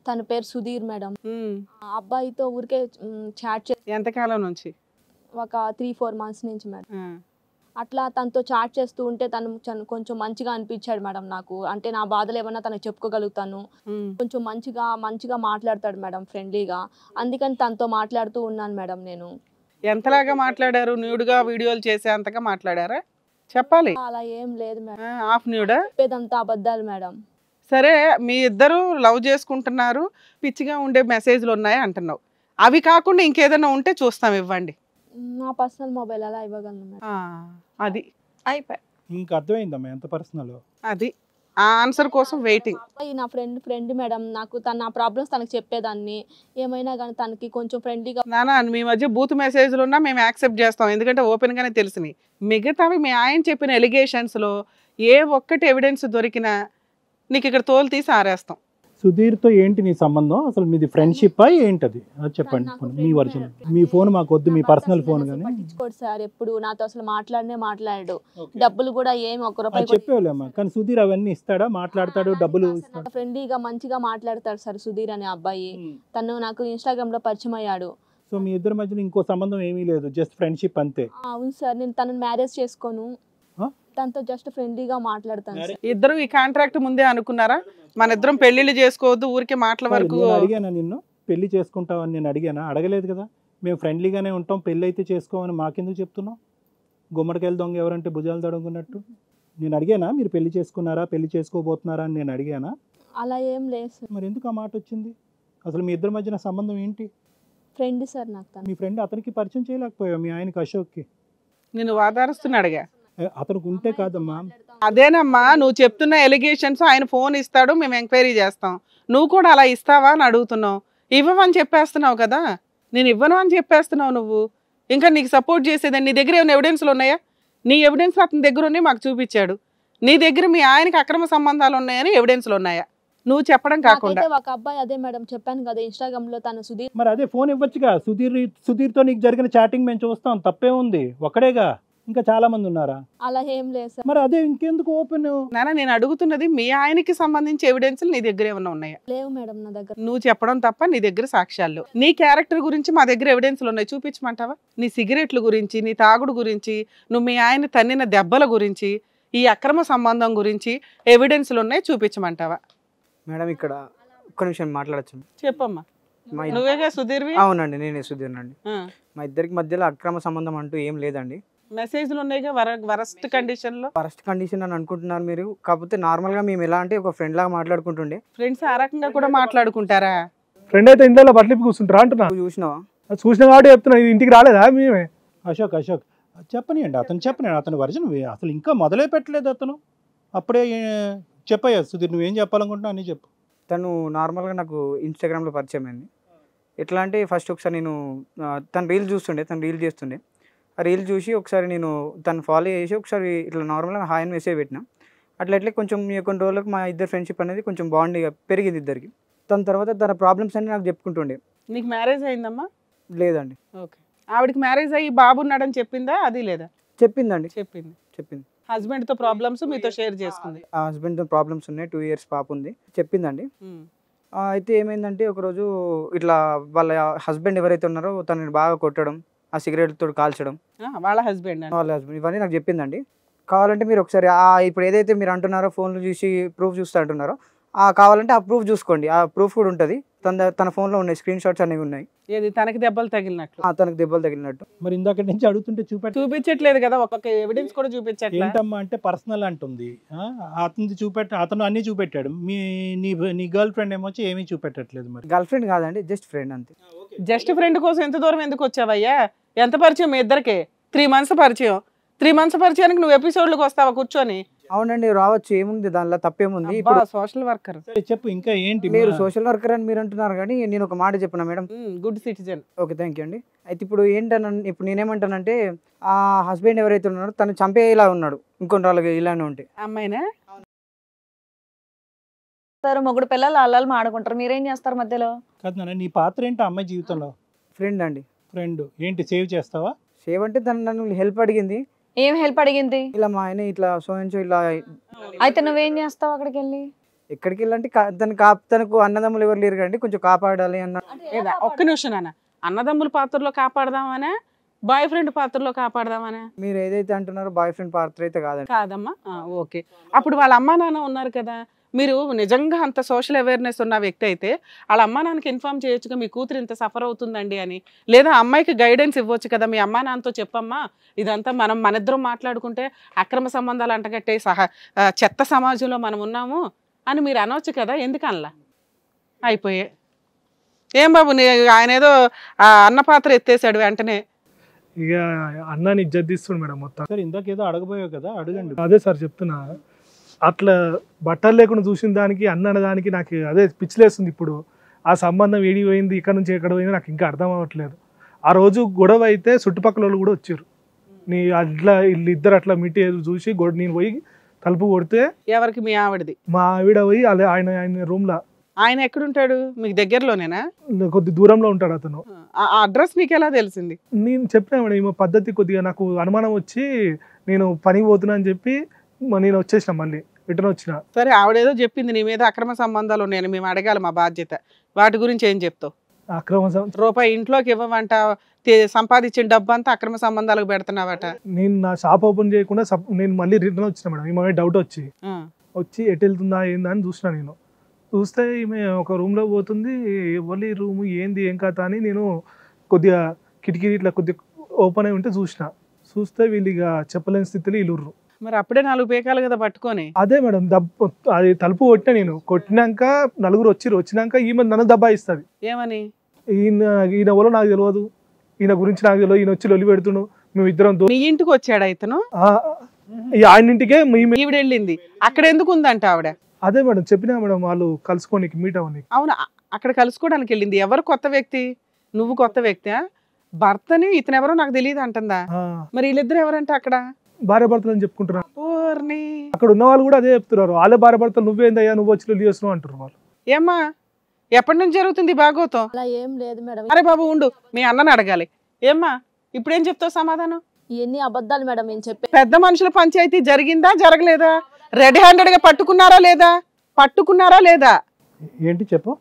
తన పేరు సుధీర్ మేడం. ఆ అబ్బాయితో ఊరికే చాట్ ఎంతకాలం నుంచి? ఒక 3-4 మంత్స్ నుంచి మేడం. అట్లా తనతో చాట్ చేస్తూ ఉంటే తను కొంచెం మంచిగా అనిపించాడు మేడం నాకు. అంటే నా బాధలు ఏమన్నా తనకు చెప్పుకోగలుగుతాను, కొంచెం మంచిగా మాట్లాడతాడు మేడం, ఫ్రెండ్లీగా. అందుకని తనతో మాట్లాడుతూ ఉన్నాను మేడం నేను. ఎంతలాగా మాట్లాడారు? న్యూడ్గా వీడియోలు చేసే అంతగా మాట్లాడారా? చెప్పాలి. అలా ఏం లేదు మేడం. Half NUDA? చెప్పేదంతా అబద్ధాలు మేడం. సరే, మీ ఇద్దరు లవ్ చేసుకుంటున్నారు, పిచ్చిగా ఉండే మెసేజ్లు ఉన్నాయి అంటున్నావు. అవి కాకుండా ఇంకేదైనా ఉంటే చూస్తాం, ఇవ్వండి. నా పర్సనల్ మొబైల్ అలా ఇవ్వగలను మేడం. అది అయిపోయి ఇంకా అర్థమైందమ్మా ఎంత పర్సనల్. అది ఆ ఆన్సర్ కోసం వెయిటింగ్. నా ఫ్రెండ్ మేడం, నాకు నా ప్రాబ్లమ్స్ తనకు చెప్పేదాన్ని, ఏమైనా కానీ తనకి కొంచెం ఫ్రెండ్లీగా. నానా, మీ మధ్య బూత్ మెసేజ్లు ఉన్నా మేము యాక్సెప్ట్ చేస్తాం, ఎందుకంటే ఓపెన్ గానే తెలిసినాయి. మిగతావి మీ ఆయన చెప్పిన ఎలిగేషన్స్ లో ఏ ఒక్కటి ఎవిడెన్స్ దొరికినా నీకు ఇక్కడ తోలు తీసి ఆరేస్తాం. సుధీర్తో ఏంటి నీ సంబంధం? అసలు మీది ఫ్రెండ్షిప్ ఏంటది అది చెప్పండి. మీ వర్జన్. మీ ఫోన్ మాకు వద్దు, మీ పర్సనల్ ఫోన్. కానీ పట్టించుకోడు సార్, ఎప్పుడు నాతో అసలు మాట్లాడాడు. డబ్బులు కూడా ఏమి ఒక్క రూపాయి చెప్పేవాళ్ళమ్మా. కానీ సుధీర్ అవన్నీ ఇస్తాడా? మాట్లాడతాడు, డబ్బులు ఫ్రెండ్లీగా మంచిగా మాట్లాడతాడు సార్ సుధీర్ అనే అబ్బాయి. తను నాకు ఇన్స్టాగ్రామ్ లో పరిచయం అయ్యాడు. సో మీ ఇద్దరి మధ్యన ఇంకో సంబంధం ఏమీ లేదు, జస్ట్ ఫ్రెండ్షిప్ అంతే. అవును సార్, నేను తనని మ్యారేజ్ చేసుకోను, తనతో జస్ట్ ఫ్రెండ్లీగా మాట్లాడతాను. ఇద్దరు ఈ కాంట్రాక్ట్ ముందే అనుకున్నారా? మన ఇద్దరం పెళ్లిళ్ళు చేసుకోవద్దు, ఊరికే మాటల వరకు. అడిగానా నిన్ను పెళ్లి చేసుకుంటావని? నేను అడిగానా? అడగలేదు కదా. మేము ఫ్రెండ్లీగానే ఉంటాం, పెళ్ళి అయితే చేసుకోమని మాకెందుకు చెప్తున్నావు? గుమ్మడికాయలు దొంగ ఎవరంటే భుజాలు తడుగున్నట్టు. నేను అడిగానా మీరు పెళ్లి చేసుకున్నారా, పెళ్లి చేసుకోబోతున్నారా అని నేను అడిగానా? అలా ఏం లేదు. మరి ఎందుకు ఆ మాట వచ్చింది? అసలు మీ ఇద్దరి మధ్యన సంబంధం ఏంటి? ఫ్రెండ్ సార్ నాకు. మీ ఫ్రెండ్ అతనికి పరిచయం చేయలేకపోయావు, మీ ఆయనకి అశోక్కి? నేను వాదారుస్తున్నాడుగా. అతనికి ఉంటే కాదమ్మా. అదేనమ్మా, నువ్వు చెప్తున్న ఎలిగేషన్స్. ఆయన ఫోన్ ఇస్తాడు, మేము ఎంక్వైరీ చేస్తాం. నువ్వు కూడా అలా ఇస్తావా అని అడుగుతున్నావు. ఇవ్వమని చెప్పేస్తున్నావు కదా, నేను ఇవ్వను అని చెప్పేస్తున్నావు నువ్వు. ఇంకా నీకు సపోర్ట్ చేసేదని నీ దగ్గర ఏమైనా ఎవిడెన్స్లు ఉన్నాయా? నీ ఎవిడెన్స్ అతని దగ్గర ఉన్నాయి, మాకు చూపించాడు. నీ దగ్గర మీ ఆయనకి అక్రమ సంబంధాలు ఉన్నాయని ఎవిడెన్స్లు ఉన్నాయా? నువ్వు చెప్పడం కాకుండా. ఒక అబ్బాయి, అదే మేడం చెప్పాను కదా ఇన్స్టాగ్రామ్ లో, తను సుధీర్. మరి అదే ఫోన్ ఇవ్వచ్చుగా. సుధీర్తో నీకు జరిగిన చాటింగ్ మేము చూస్తాం, తప్పే ఉంది. ఒక్కడేగా, ఇంకా చాలా మంది ఉన్నారా? అలా ఏం లేదు సార్. మరి అదే ఇంకెందుకు ఓపెన్? నాన్న, నేను అడుగుతున్నది మీ ఆయనకి సంబంధించి ఎవిడెన్స్లు నీ దగ్గర ఏమన్నా ఉన్నాయా? లేవు మేడం నా దగ్గర. నువ్వు చెప్పడం తప్ప నీ దగ్గర సాక్ష్యాలు. నీ క్యారెక్టర్ గురించి మా దగ్గర ఎవిడెన్స్లు ఉన్నాయి, చూపించమంటావా? నీ సిగరెట్ల గురించి, నీ తాగుడు గురించి, నువ్వు మీ ఆయన తన్నిన దెబ్బల గురించి, ఈ అక్రమ సంబంధం గురించి ఎవిడెన్స్లు ఉన్నాయి, చూపించమంటావా? మేడం ఇక్కడ ఒక్క నిమిషం మాట్లాడచ్చు? చెప్పమ్మా. నువ్వేగా సుధీర్వి? అవునండి, నేనే సుధీర్ అండి. మా ఇద్దరికి మధ్యలో అక్రమ సంబంధం అంటూ ఏం లేదండి. మెసేజ్లు ఉన్నాయిగా వరస్ట్ కండిషన్ లో. వరస్ట్ కండిషన్ అని అనుకుంటున్నారు మీరు. కాకపోతే నార్మల్ గా మేము ఎలా అంటే ఒక ఫ్రెండ్ లాగా మాట్లాడుకుంటుండే. ఫ్రెండ్స్ ఆ రకంగా కూడా మాట్లాడుకుంటారా? ఫ్రెండ్ అయితే ఇంట్లో బట్టలు కూర్చుంటారా అంటున్నా. చూసినావా? చూసినా కాబట్టి చెప్తున్నా, ఇది ఇంటికి రాలేదా మేమే? అశోక్ చెప్పనియండి, అతని వర్జన్. అసలు ఇంకా మొదలే పెట్టలేదు అతను, అప్పుడే చెప్పయ్యా సుధీర్ నువ్వేం చెప్పాలనుకుంటున్నావు అని చెప్పు. తను నార్మల్గా నాకు ఇన్స్టాగ్రామ్లో పరిచయం అయింది. ఎట్లా అంటే ఫస్ట్ ఒకసారి నేను తను రీల్ చూస్తుండే, తను రీల్ చేస్తుండే. ఆ రీల్ చూసి ఒకసారి నేను తను ఫాలో చేసి ఒకసారి ఇట్లా నార్మల్గా హాయ్ అని మెసేజ్ పెట్టినా. అట్లా కొంచెం కొన్ని రోజులకు మా ఇద్దరు ఫ్రెండ్షిప్ అనేది కొంచెం బాండ్ పెరిగింది ఇద్దరికి. తన తర్వాత తన ప్రాబ్లమ్స్ అన్ని నాకు చెప్పుకుంటుండే. నీకు మ్యారేజ్ అయిందమ్మా? లేదండి. ఓకే. ఆవిడకి మ్యారేజ్ అయ్యి బాబు ఉన్నాడని చెప్పిందా? అది లేదా? చెప్పిందండి. చెప్పింది. హస్బెండ్ తో ప్రాబ్లమ్స్ మీతో షేర్ చేసుకుంది. ఆ హస్బెండ్ తో ప్రాబ్లమ్స్ ఉన్నాయి, 2 years పాప ఉంది, చెప్పిందండి. అయితే ఏమైందంటే ఒకరోజు ఇట్లా వాళ్ళ హస్బెండ్ ఎవరైతే ఉన్నారో తనని బాగా కొట్టడం, ఆ సిగరెట్ తోటి కాల్చడం, వాళ్ళ హస్బెండ్ ఇవన్నీ నాకు చెప్పిందండి. కావాలంటే మీరు ఒకసారి ఇప్పుడు ఏదైతే మీరు అంటున్నారో ఫోన్లు చూసి ప్రూఫ్ చూస్తూ అంటున్నారో కావాలంటే ఆ ప్రూఫ్ చూసుకోండి, ఆ ప్రూఫ్ కూడా ఉంటుంది. తన ఫోన్లో ఉన్నాయి, స్క్రీన్ షాట్స్ అనేవి ఉన్నాయి. ఏది తనకి దెబ్బలు తగిలినట్లు తనకు దెబ్బలు తగిలినట్టు. మరి ఇందాక నుంచి అడుగుతుంటే చూపించట్లేదు కదా, ఒక్కొక్క ఎవిడెన్స్ కూడా చూపించట్లేదు. ఏంటమ్మా అంటే పర్సనల్ అంటుంది. అతను అన్ని చూపెట్టాడు, నీ గర్ల్ ఫ్రెండ్ ఏమొచ్చి ఏమీ చూపెట్టట్లేదు. మరి గర్ల్ ఫ్రెండ్ కాదండి, జస్ట్ ఫ్రెండ్ అంతే. జస్ట్ ఫ్రెండ్ కోసం ఎంత దూరం ఎందుకు వచ్చావయ్యా? ఎంత పరిచయం మీ ఇద్దరికి? 3 months పరిచయం. 3 months పరిచయానికి నువ్వు ఎపిసోడ్లకు వస్తావా కూర్చొని? అవునండి, రావచ్చు, ఏముంది దానిలో తప్పేముంది. ఇప్పుడు సోషల్ వర్కర్. చెప్పు ఇంకా ఏంటి? మీరు సోషల్ వర్కర్ అని మీరు అంటున్నారు, కానీ నేను ఒక మాట చెప్పిన madam. Good citizen. Okay, thank you అండి. అయితే ఇప్పుడు ఇప్పుడు నేనేమంటానంటే, ఆ హస్బెండ్ ఎవరైతే ఉన్నారో తను చంపేలా ఉన్నాడు ఇంకొన్ని రోజులు ఇలానే ఉంటే. అమ్మాయినా మొగుడు పిల్లలు అల్లాలు మాడుకుంటారు, మీరేం చేస్తారు మధ్యలో? కాదు నాన్న, నీ పాత్ర ఏంటి అమ్మాయి జీవితంలో? ఫ్రెండ్ అండి. ఫ్రెండ్ ఏంటి, సేవ్ చేస్తావా? సేవ్ అంటే తను నన్ను హెల్ప్ అడిగింది. ఏం హెల్ప్ అడిగింది? ఇలా మా ఆయన ఇట్లా సో ఇలా. అయితే నువ్వేం చేస్తావు అక్కడికి వెళ్ళి? ఎక్కడికి వెళ్ళంటే తనకు అన్నదమ్ములు ఎవరు లేరు కండి, కొంచెం కాపాడాలి అన్న. ఒక్క నిమిషం నాన్న, అన్నదమ్ముల పాత్రలో కాపాడదామనే, బాయ్ ఫ్రెండ్ పాత్రలో కాపాడదామనే? మీరు ఏదైతే అంటున్నారో బాయ్ ఫ్రెండ్ పాత్ర అయితే కాదండి. కాదమ్మా, ఓకే. అప్పుడు వాళ్ళ అమ్మా నాన్న ఉన్నారు కదా, మీరు నిజంగా అంత సోషల్ అవేర్నెస్ ఉన్న వ్యక్తి అయితే వాళ్ళ అమ్మా నాన్నకి ఇన్ఫార్మ్ చేయొచ్చుగా, మీ కూతురు ఇంత సఫర్ అవుతుందండి అని. లేదా అమ్మాయికి గైడెన్స్ ఇవ్వచ్చు కదా, మీ అమ్మా నాన్నతో చెప్పమ్మా ఇదంతా మనిద్దరం మాట్లాడుకుంటే అక్రమ సంబంధాలు అంటగట్టే చెత్త సమాజంలో మనం ఉన్నాము అని మీరు అనవచ్చు కదా, ఎందుకనలా? అయిపోయే. ఏం బాబు, ఆయన ఏదో అన్న పాత్ర ఎత్తేసాడు వెంటనే. ఇక అన్నాని ఇజ్జత్ మేడం మొత్తం. సార్ ఇందాక ఏదో అడగబోయావు కదా, అడగండి. అదే సార్ చెప్తున్నా, అట్లా బట్టలు లేకుండా చూసిన దానికి అన్న దానికి నాకు అదే పిచ్చిలేస్తుంది. ఇప్పుడు ఆ సంబంధం ఏడి పోయింది, ఇక్కడ నుంచి ఎక్కడ పోయింది నాకు ఇంకా అర్థం అవ్వట్లేదు. ఆ రోజు గొడవ అయితే చుట్టుపక్కల వాళ్ళు కూడా వచ్చారు. అట్లా వీళ్ళిద్దరు అట్లా మిట్టి చూసి నేను పోయి తలుపు కొడితే, ఎవరికి? మీ ఆవిడది. మా ఆవిడ పోయి ఆయన రూమ్ లా. ఆయన ఎక్కడుంటాడు? మీకు దగ్గరలోనేనా? కొద్ది దూరంలో ఉంటాడు అతను. ఆ అడ్రస్ మీకు ఎలా తెలిసింది? నేను చెప్పినా మేడం, ఈ పద్ధతి కొద్దిగా నాకు అనుమానం వచ్చి నేను పనికి పోతున్నా అని చెప్పి నేను వచ్చేసిన, మళ్ళీ రిటర్న్ వచ్చిన. సరే, ఆవిడేదో చెప్పింది నీ మీద అక్రమ సంబంధాలు ఉన్నాయని, మేము అడగాలి, మా బాధ్యత. వాటి గురించి ఏం చెప్తావు? అక్రమ రూపాయి ఇంట్లోకి ఇవ్వమంట, సంపాదించిన డబ్బు అంతా అక్రమ సంబంధాలకు పెడుతున్నావట. నేను నా షాప్ ఓపెన్ చేయకుండా నేను మళ్ళీ రిటర్న్ వచ్చిన మేడం. ఈమె డౌట్ వచ్చి ఎటు వెళ్తుందా ఏందా అని చూసిన. నేను చూస్తే ఈమె ఒక రూమ్లో పోతుంది. ఎవరి రూమ్ ఏంది ఏం కథ అని నేను కొద్దిగా కిటికీ ఇట్లా కొద్దిగా ఓపెన్ అయి ఉంటే చూస్తే వీళ్ళు ఇక చెప్పలేని స్థితిలో ఇల్లుర్రు. మరి అప్పుడే 4 పేకాలు కదా పట్టుకొని. అదే మేడం, అది తలుపు కొట్టినా. నేను కొట్టినాక నలుగురు వచ్చినాక ఈమె నన్ను దబ్బాయిస్తుంది. ఏమని? ఈయన ఎవరో నాకు తెలియదు, ఈయన గురించి నాకు తెలియదు, ఈయన వచ్చి లొల్లి పెడుతున్నాడు, మేము ఇద్దరం. నీ ఇంటికి వచ్చాడు ఇతను? ఆయన ఇంటికే ఈవిడ వెళ్ళింది. అక్కడ ఎందుకు ఉందంట ఆవిడ? అదే మేడం చెప్పినా మేడం, వాళ్ళు కలుసుకోనికి మీట్ అవ్వని. అవును, అక్కడ కలుసుకోవడానికి వెళ్ళింది. ఎవరు కొత్త వ్యక్తి? నువ్వు కొత్త వ్యక్తి? భర్తని ఇతను ఎవరో నాకు తెలియదు అంటుందా? మరి వీళ్ళిద్దరు ఎవరంటే అక్కడ భార్య భర్తలు అని చెప్పుకుంటున్నారు. అక్కడ ఉన్న వాళ్ళు కూడా అదే చెప్తున్నారు, వాళ్ళే భార్య భర్తలు, నువ్వేందయ్యా నువ్వు వచ్చి లొల్లి చేస్తున్నావు అంటారు వాళ్ళు. ఏమ్మా, ఎప్పటి నుంచి జరుగుతుంది భాగవతం? అలా ఏం లేదు మేడం. అరే బాబు ఉండు, మీ అన్నని అడగాలి. ఏమ్మా, ఇప్పుడేం చెప్తావు సమాధానం? ఇవన్నీ అబద్ధాలు మేడం నేను చెప్పే. పెద్ద మనుషుల పంచాయతీ జరిగిందా జరగలేదా? రెడ్ హ్యాండెడ్ గా పట్టుకున్నారా లేదా? ఏంటి చెప్పు.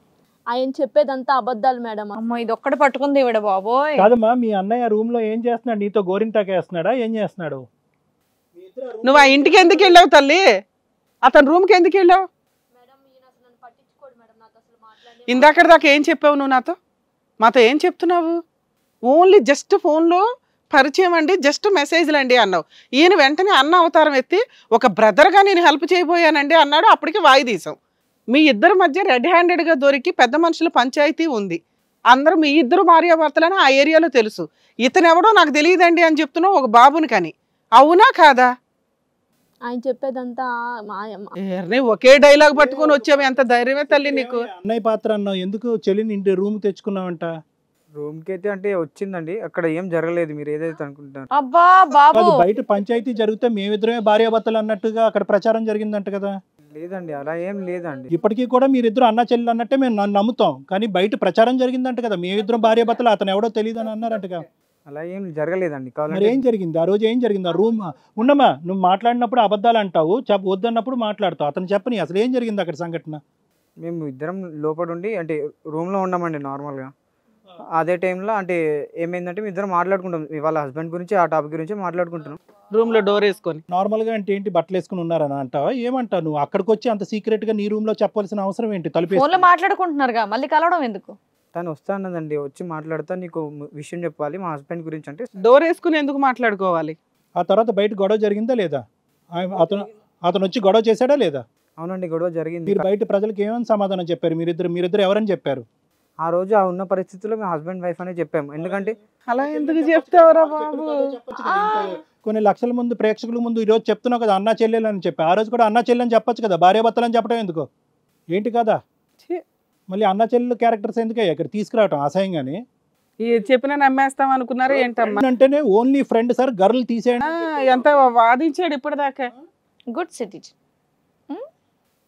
ఆయన చెప్పేదంతా అబద్ధాలు మేడం. అమ్మో, ఇది ఒక్కటి పట్టుకుంది ఇవిడ బాబోయ్. కాదమ్మా, మీ అన్నయ్య రూమ్ లో ఏం చేస్తున్నాడు? నీతో గోరింటాక్ వేస్తున్నాడా? ఏం చేస్తున్నాడు? నువ్వు ఆ ఇంటికి ఎందుకు వెళ్ళావు తల్లి? అతని రూమ్కి ఎందుకు వెళ్ళావు? ఇందాక దాకా ఏం చెప్పావు నువ్వు మాతో ఏం చెప్తున్నావు? ఓన్లీ జస్ట్ ఫోన్లో పరిచయం అండి, జస్ట్ మెసేజ్లు అండి అన్నావు. ఈయన వెంటనే అన్న అవతారం ఎత్తి ఒక బ్రదర్గా నేను హెల్ప్ చేయబోయానండి అన్నాడు. అప్పటికి వాయిదీసాం. మీ ఇద్దరి మధ్య రెడ్ హ్యాండెడ్గా దొరికి పెద్ద మనుషుల పంచాయతీ ఉంది. అందరూ మీ ఇద్దరు భార్యాభర్తలని ఆ ఏరియాలో తెలుసు. ఇతను ఎవడో నాకు తెలియదండి అని చెప్తున్నావు ఒక బాబుని. కానీ అవునా కాదా? ఆయన చెప్పేదంతా ఒకే డైలాగ్ పట్టుకొని వచ్చావు. ఎంత ధైర్యమే తల్లి నీకు. అన్నయ్య పాత్ర అన్నావు, ఎందుకు చెల్లిని ఇంటి రూమ్ తెచ్చుకున్నావంట? రూమ్ కి అయితే అంటే వచ్చిందండి, అక్కడ ఏం జరగలేదు మీరు ఏదైతే అనుకుంటున్నారు. అబ్బా బాబు, బయట పంచాయతీ జరిగితే మేమిద్దరమే భార్యాభర్తలు అన్నట్టుగా అక్కడ ప్రచారం జరిగిందంట కదా? లేదండి, అలా ఏం లేదండి. ఇప్పటికీ కూడా మీరిద్దరు అన్న చెల్లి అన్నట్టే మేము నమ్ముతాం. కానీ బయట ప్రచారం జరిగిందంట కదా, మేమిద్దరం భార్యాభర్తలు, అతను ఎవడో తెలియదు అని అన్నారంటగా. అలా ఏం జరగలేదండి. మరి ఏం జరిగింది ఆ రోజు? ఏం జరిగింది ఆ రూమ్? ఉండమా, నువ్వు మాట్లాడినప్పుడు అబద్ధాలు అంటావు, వద్దన్నప్పుడు మాట్లాడతావు. అతను చెప్పని అసలు ఏం జరిగింది అక్కడ సంఘటన? మేము ఇద్దరం లోపల ఉండి అంటే రూమ్ లో ఉన్నామండి నార్మల్ గా. అదే టైంలో అంటే ఏమైందంటే మీ ఇద్దరు మాట్లాడుకుంటాం వాళ్ళ హస్బెండ్ గురించి ఆ టాపిక్ గురించి మాట్లాడుకుంటున్నాం. రూమ్ లో డోర్ వేసుకొని నార్మల్గా అంటే ఏంటి బట్టలు వేసుకుని ఉన్నారని అంటావా ఏమంటావు నువ్వు? అక్కడికి వచ్చి అంత సీక్రెట్గా నీ రూమ్లో చెప్పాల్సిన అవసరం ఏంటి? ఫోన్ లో తలుపు మాట్లాడుకుంటున్నారుగా, మళ్ళీ కలవడం ఎందుకు? తను వస్తా అన్నదండి, వచ్చి మాట్లాడతా నీకు విషయం చెప్పాలి మా హస్బెండ్ గురించి అంటే. డోర్ వేసుకుని ఎందుకు మాట్లాడుకోవాలి? ఆ తర్వాత బయట గొడవ జరిగిందా లేదా? అతను వచ్చి గొడవ చేశాడా లేదా? అవునండి, గొడవ జరిగింది. మీరు బయట ప్రజలకు ఏమని సమాధానం చెప్పారు? మీరిద్దరు ఎవరని చెప్పారు? ఆ రోజు ఆ ఉన్న పరిస్థితుల్లో మేము హస్బెండ్ వైఫ్ అనే చెప్పాము. ఎందుకంటే అలా ఎందుకు చెప్తావరా బాబు? కొన్ని లక్షల ముందు ప్రేక్షకుల ముందు ఈ రోజు చెప్తున్నావు కదా అన్నా చెల్లెలు అని చెప్పి, ఆ రోజు కూడా అన్నా చెల్లెలు అని చెప్పొచ్చు కదా, భార్యాభర్తలు అని చెప్పడం ఎందుకు? ఏంటి కదా మళ్ళీ అన్నా చెల్లెలు క్యారెక్టర్స్ ఎందుకయ్యా ఇక్కడ తీసుకురావటం అసహ్యంగాని? చెప్పినా నమ్మేస్తాం అనుకున్నారా ఏంటమ్మా? అంటేనే ఓన్లీ ఫ్రెండ్ సార్, గర్ల్ తీసేయండి. ఎంత వాదించాడు ఇప్పటిదాకా. Good citizen.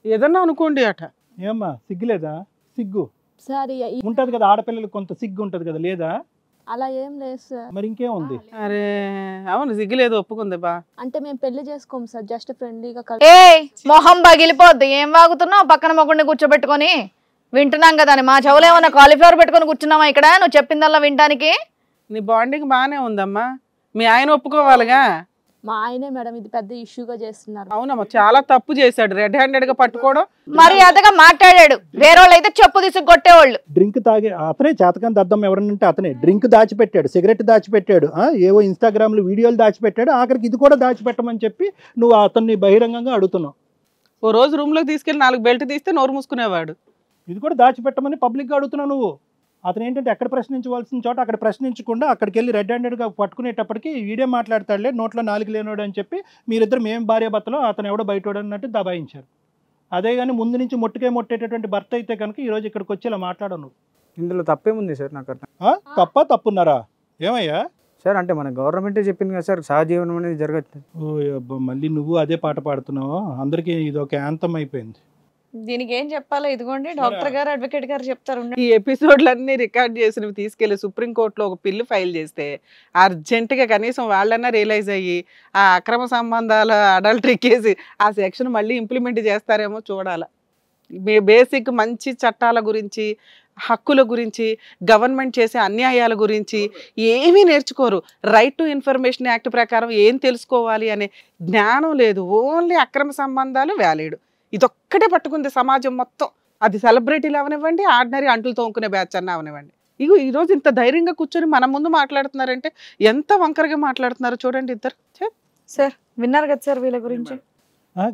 ఏదన్నా అనుకోండి అట. ఏమ్మా సిగ్గులేదా? సిగ్గు సార్ ఉంటది కదా, ఆడపిల్లలకు కొంత సిగ్గు ఉంటది కదా, లేదా? అలా ఏం లేదు సార్. మరి ఇంకేం ఉంది? అరే అవును, సిగ్గులేదు, ఒప్పుకుంది బా. అంటే మేము పెళ్లి చేసుకోము సార్, జస్ట్ ఫ్రెండ్లీగా ఏ మొహం పగిలిపోద్ది, ఏం వాగుతున్నావు? పక్కన మొగుడిని కూర్చోబెట్టుకొని వింటున్నాం కదా అని. మా చెవులు ఏమన్నా కాలీఫ్లవర్ పెట్టుకొని కూర్చున్నావా ఇక్కడ నువ్వు చెప్పిందల్లా వినడానికి? నీ బాండింగ్ బాగానే ఉందమ్మా, మీ ఆయన ఒప్పుకోవాలిగా. మా ఆయనే మేడం ఇది పెద్ద ఇష్యూగా చేస్తున్నారు. అవునమ్మా, చాలా తప్పు చేశాడు, రెడ్ హ్యాండెడ్ గా పట్టుకోవడం. మరి అదగా మాట్లాడాడు, వేరేవాళ్ళు అయితే చెప్పు తీసుకు కొట్టేవాళ్ళు. డ్రింక్ తాగే అతనే చేతకాని దద్దం ఎవరనంటే అతనే డ్రింక్ దాచిపెట్టాడు, సిగరెట్ దాచిపెట్టాడు, ఏవో ఇన్స్టాగ్రామ్ లో వీడియోలు దాచిపెట్టాడు, ఆఖరికి ఇది కూడా దాచిపెట్టమని చెప్పి నువ్వు అతన్ని బహిరంగంగా అడుగుతున్నావు. ఓ రోజు రూమ్ లోకి తీసుకెళ్లి 4 బెల్ట్ తీస్తే నోరు మూసుకునేవాడు. ఇది కూడా దాచిపెట్టమని పబ్లిక్గా అడుగుతున్నావు నువ్వు. అతను ఏంటంటే ఎక్కడ ప్రశ్నించవలసిన చోట అక్కడ ప్రశ్నించకుండా అక్కడికి వెళ్ళి రెడ్ హ్యాండెడ్గా పట్టుకునేటప్పటికి వీడియో మాట్లాడతాడులే నోట్లో నాలుగు లేనోడు అని చెప్పి మీరిద్దరు మేము భార్యాభర్తలో అతను ఎవడో బయటోడు అన్నట్టు దబాయించారు. అదే కానీ ముందు నుంచి మొట్టేటటువంటి భర్త అయితే కనుక ఈరోజు ఇక్కడికి వచ్చి ఇలా మాట్లాడను. ఇందులో తప్పేముంది సార్? నాకు అర్థం తప్పున్నారా ఏమయ్యా సార్? అంటే మన గవర్నమెంటే చెప్పింది కదా సార్, సహజీవనం అనేది జరగచ్చు. ఓ అబ్బా, మళ్ళీ నువ్వు అదే పాట పాడుతున్నావు. అందరికీ ఇది ఒక యాంతం అయిపోయింది. దీనికి ఏం చెప్పాలో ఇదిగోండి డాక్టర్ గారు, అడ్వకేట్ గారు చెప్తారు. ఈ ఎపిసోడ్లన్నీ రికార్డ్ చేసినవి తీసుకెళ్లి సుప్రీంకోర్టులో ఒక పిల్లు ఫైల్ చేస్తే అర్జెంటుగా కనీసం వాళ్ళన్నా రియలైజ్ అయ్యి ఆ అక్రమ సంబంధాల అడల్టరీ కేసు ఆ సెక్షన్ మళ్ళీ ఇంప్లిమెంట్ చేస్తారేమో చూడాలి. బేసిక్ మంచి చట్టాల గురించి, హక్కుల గురించి, గవర్నమెంట్ చేసే అన్యాయాల గురించి ఏమీ నేర్చుకోరు. రైట్ టు ఇన్ఫర్మేషన్ యాక్ట్ ప్రకారం ఏం తెలుసుకోవాలి అనే జ్ఞానం లేదు. ఓన్లీ అక్రమ సంబంధాలు వ్యాలిడ్, ఇదొక్కటే పట్టుకుంది సమాజం మొత్తం. అది సెలబ్రిటీలు అవనివ్వండి, ఆర్డినరీ అంటులు తోముకునే బ్యాచ్ అన్న అవనివ్వండి. ఇగో ఈరోజు ఇంత ధైర్యంగా కూర్చొని మన ముందు మాట్లాడుతున్నారంటే ఎంత వంకరగా మాట్లాడుతున్నారు చూడండి ఇద్దరు. సార్ విన్నారు కదా సార్ వీళ్ళ గురించి?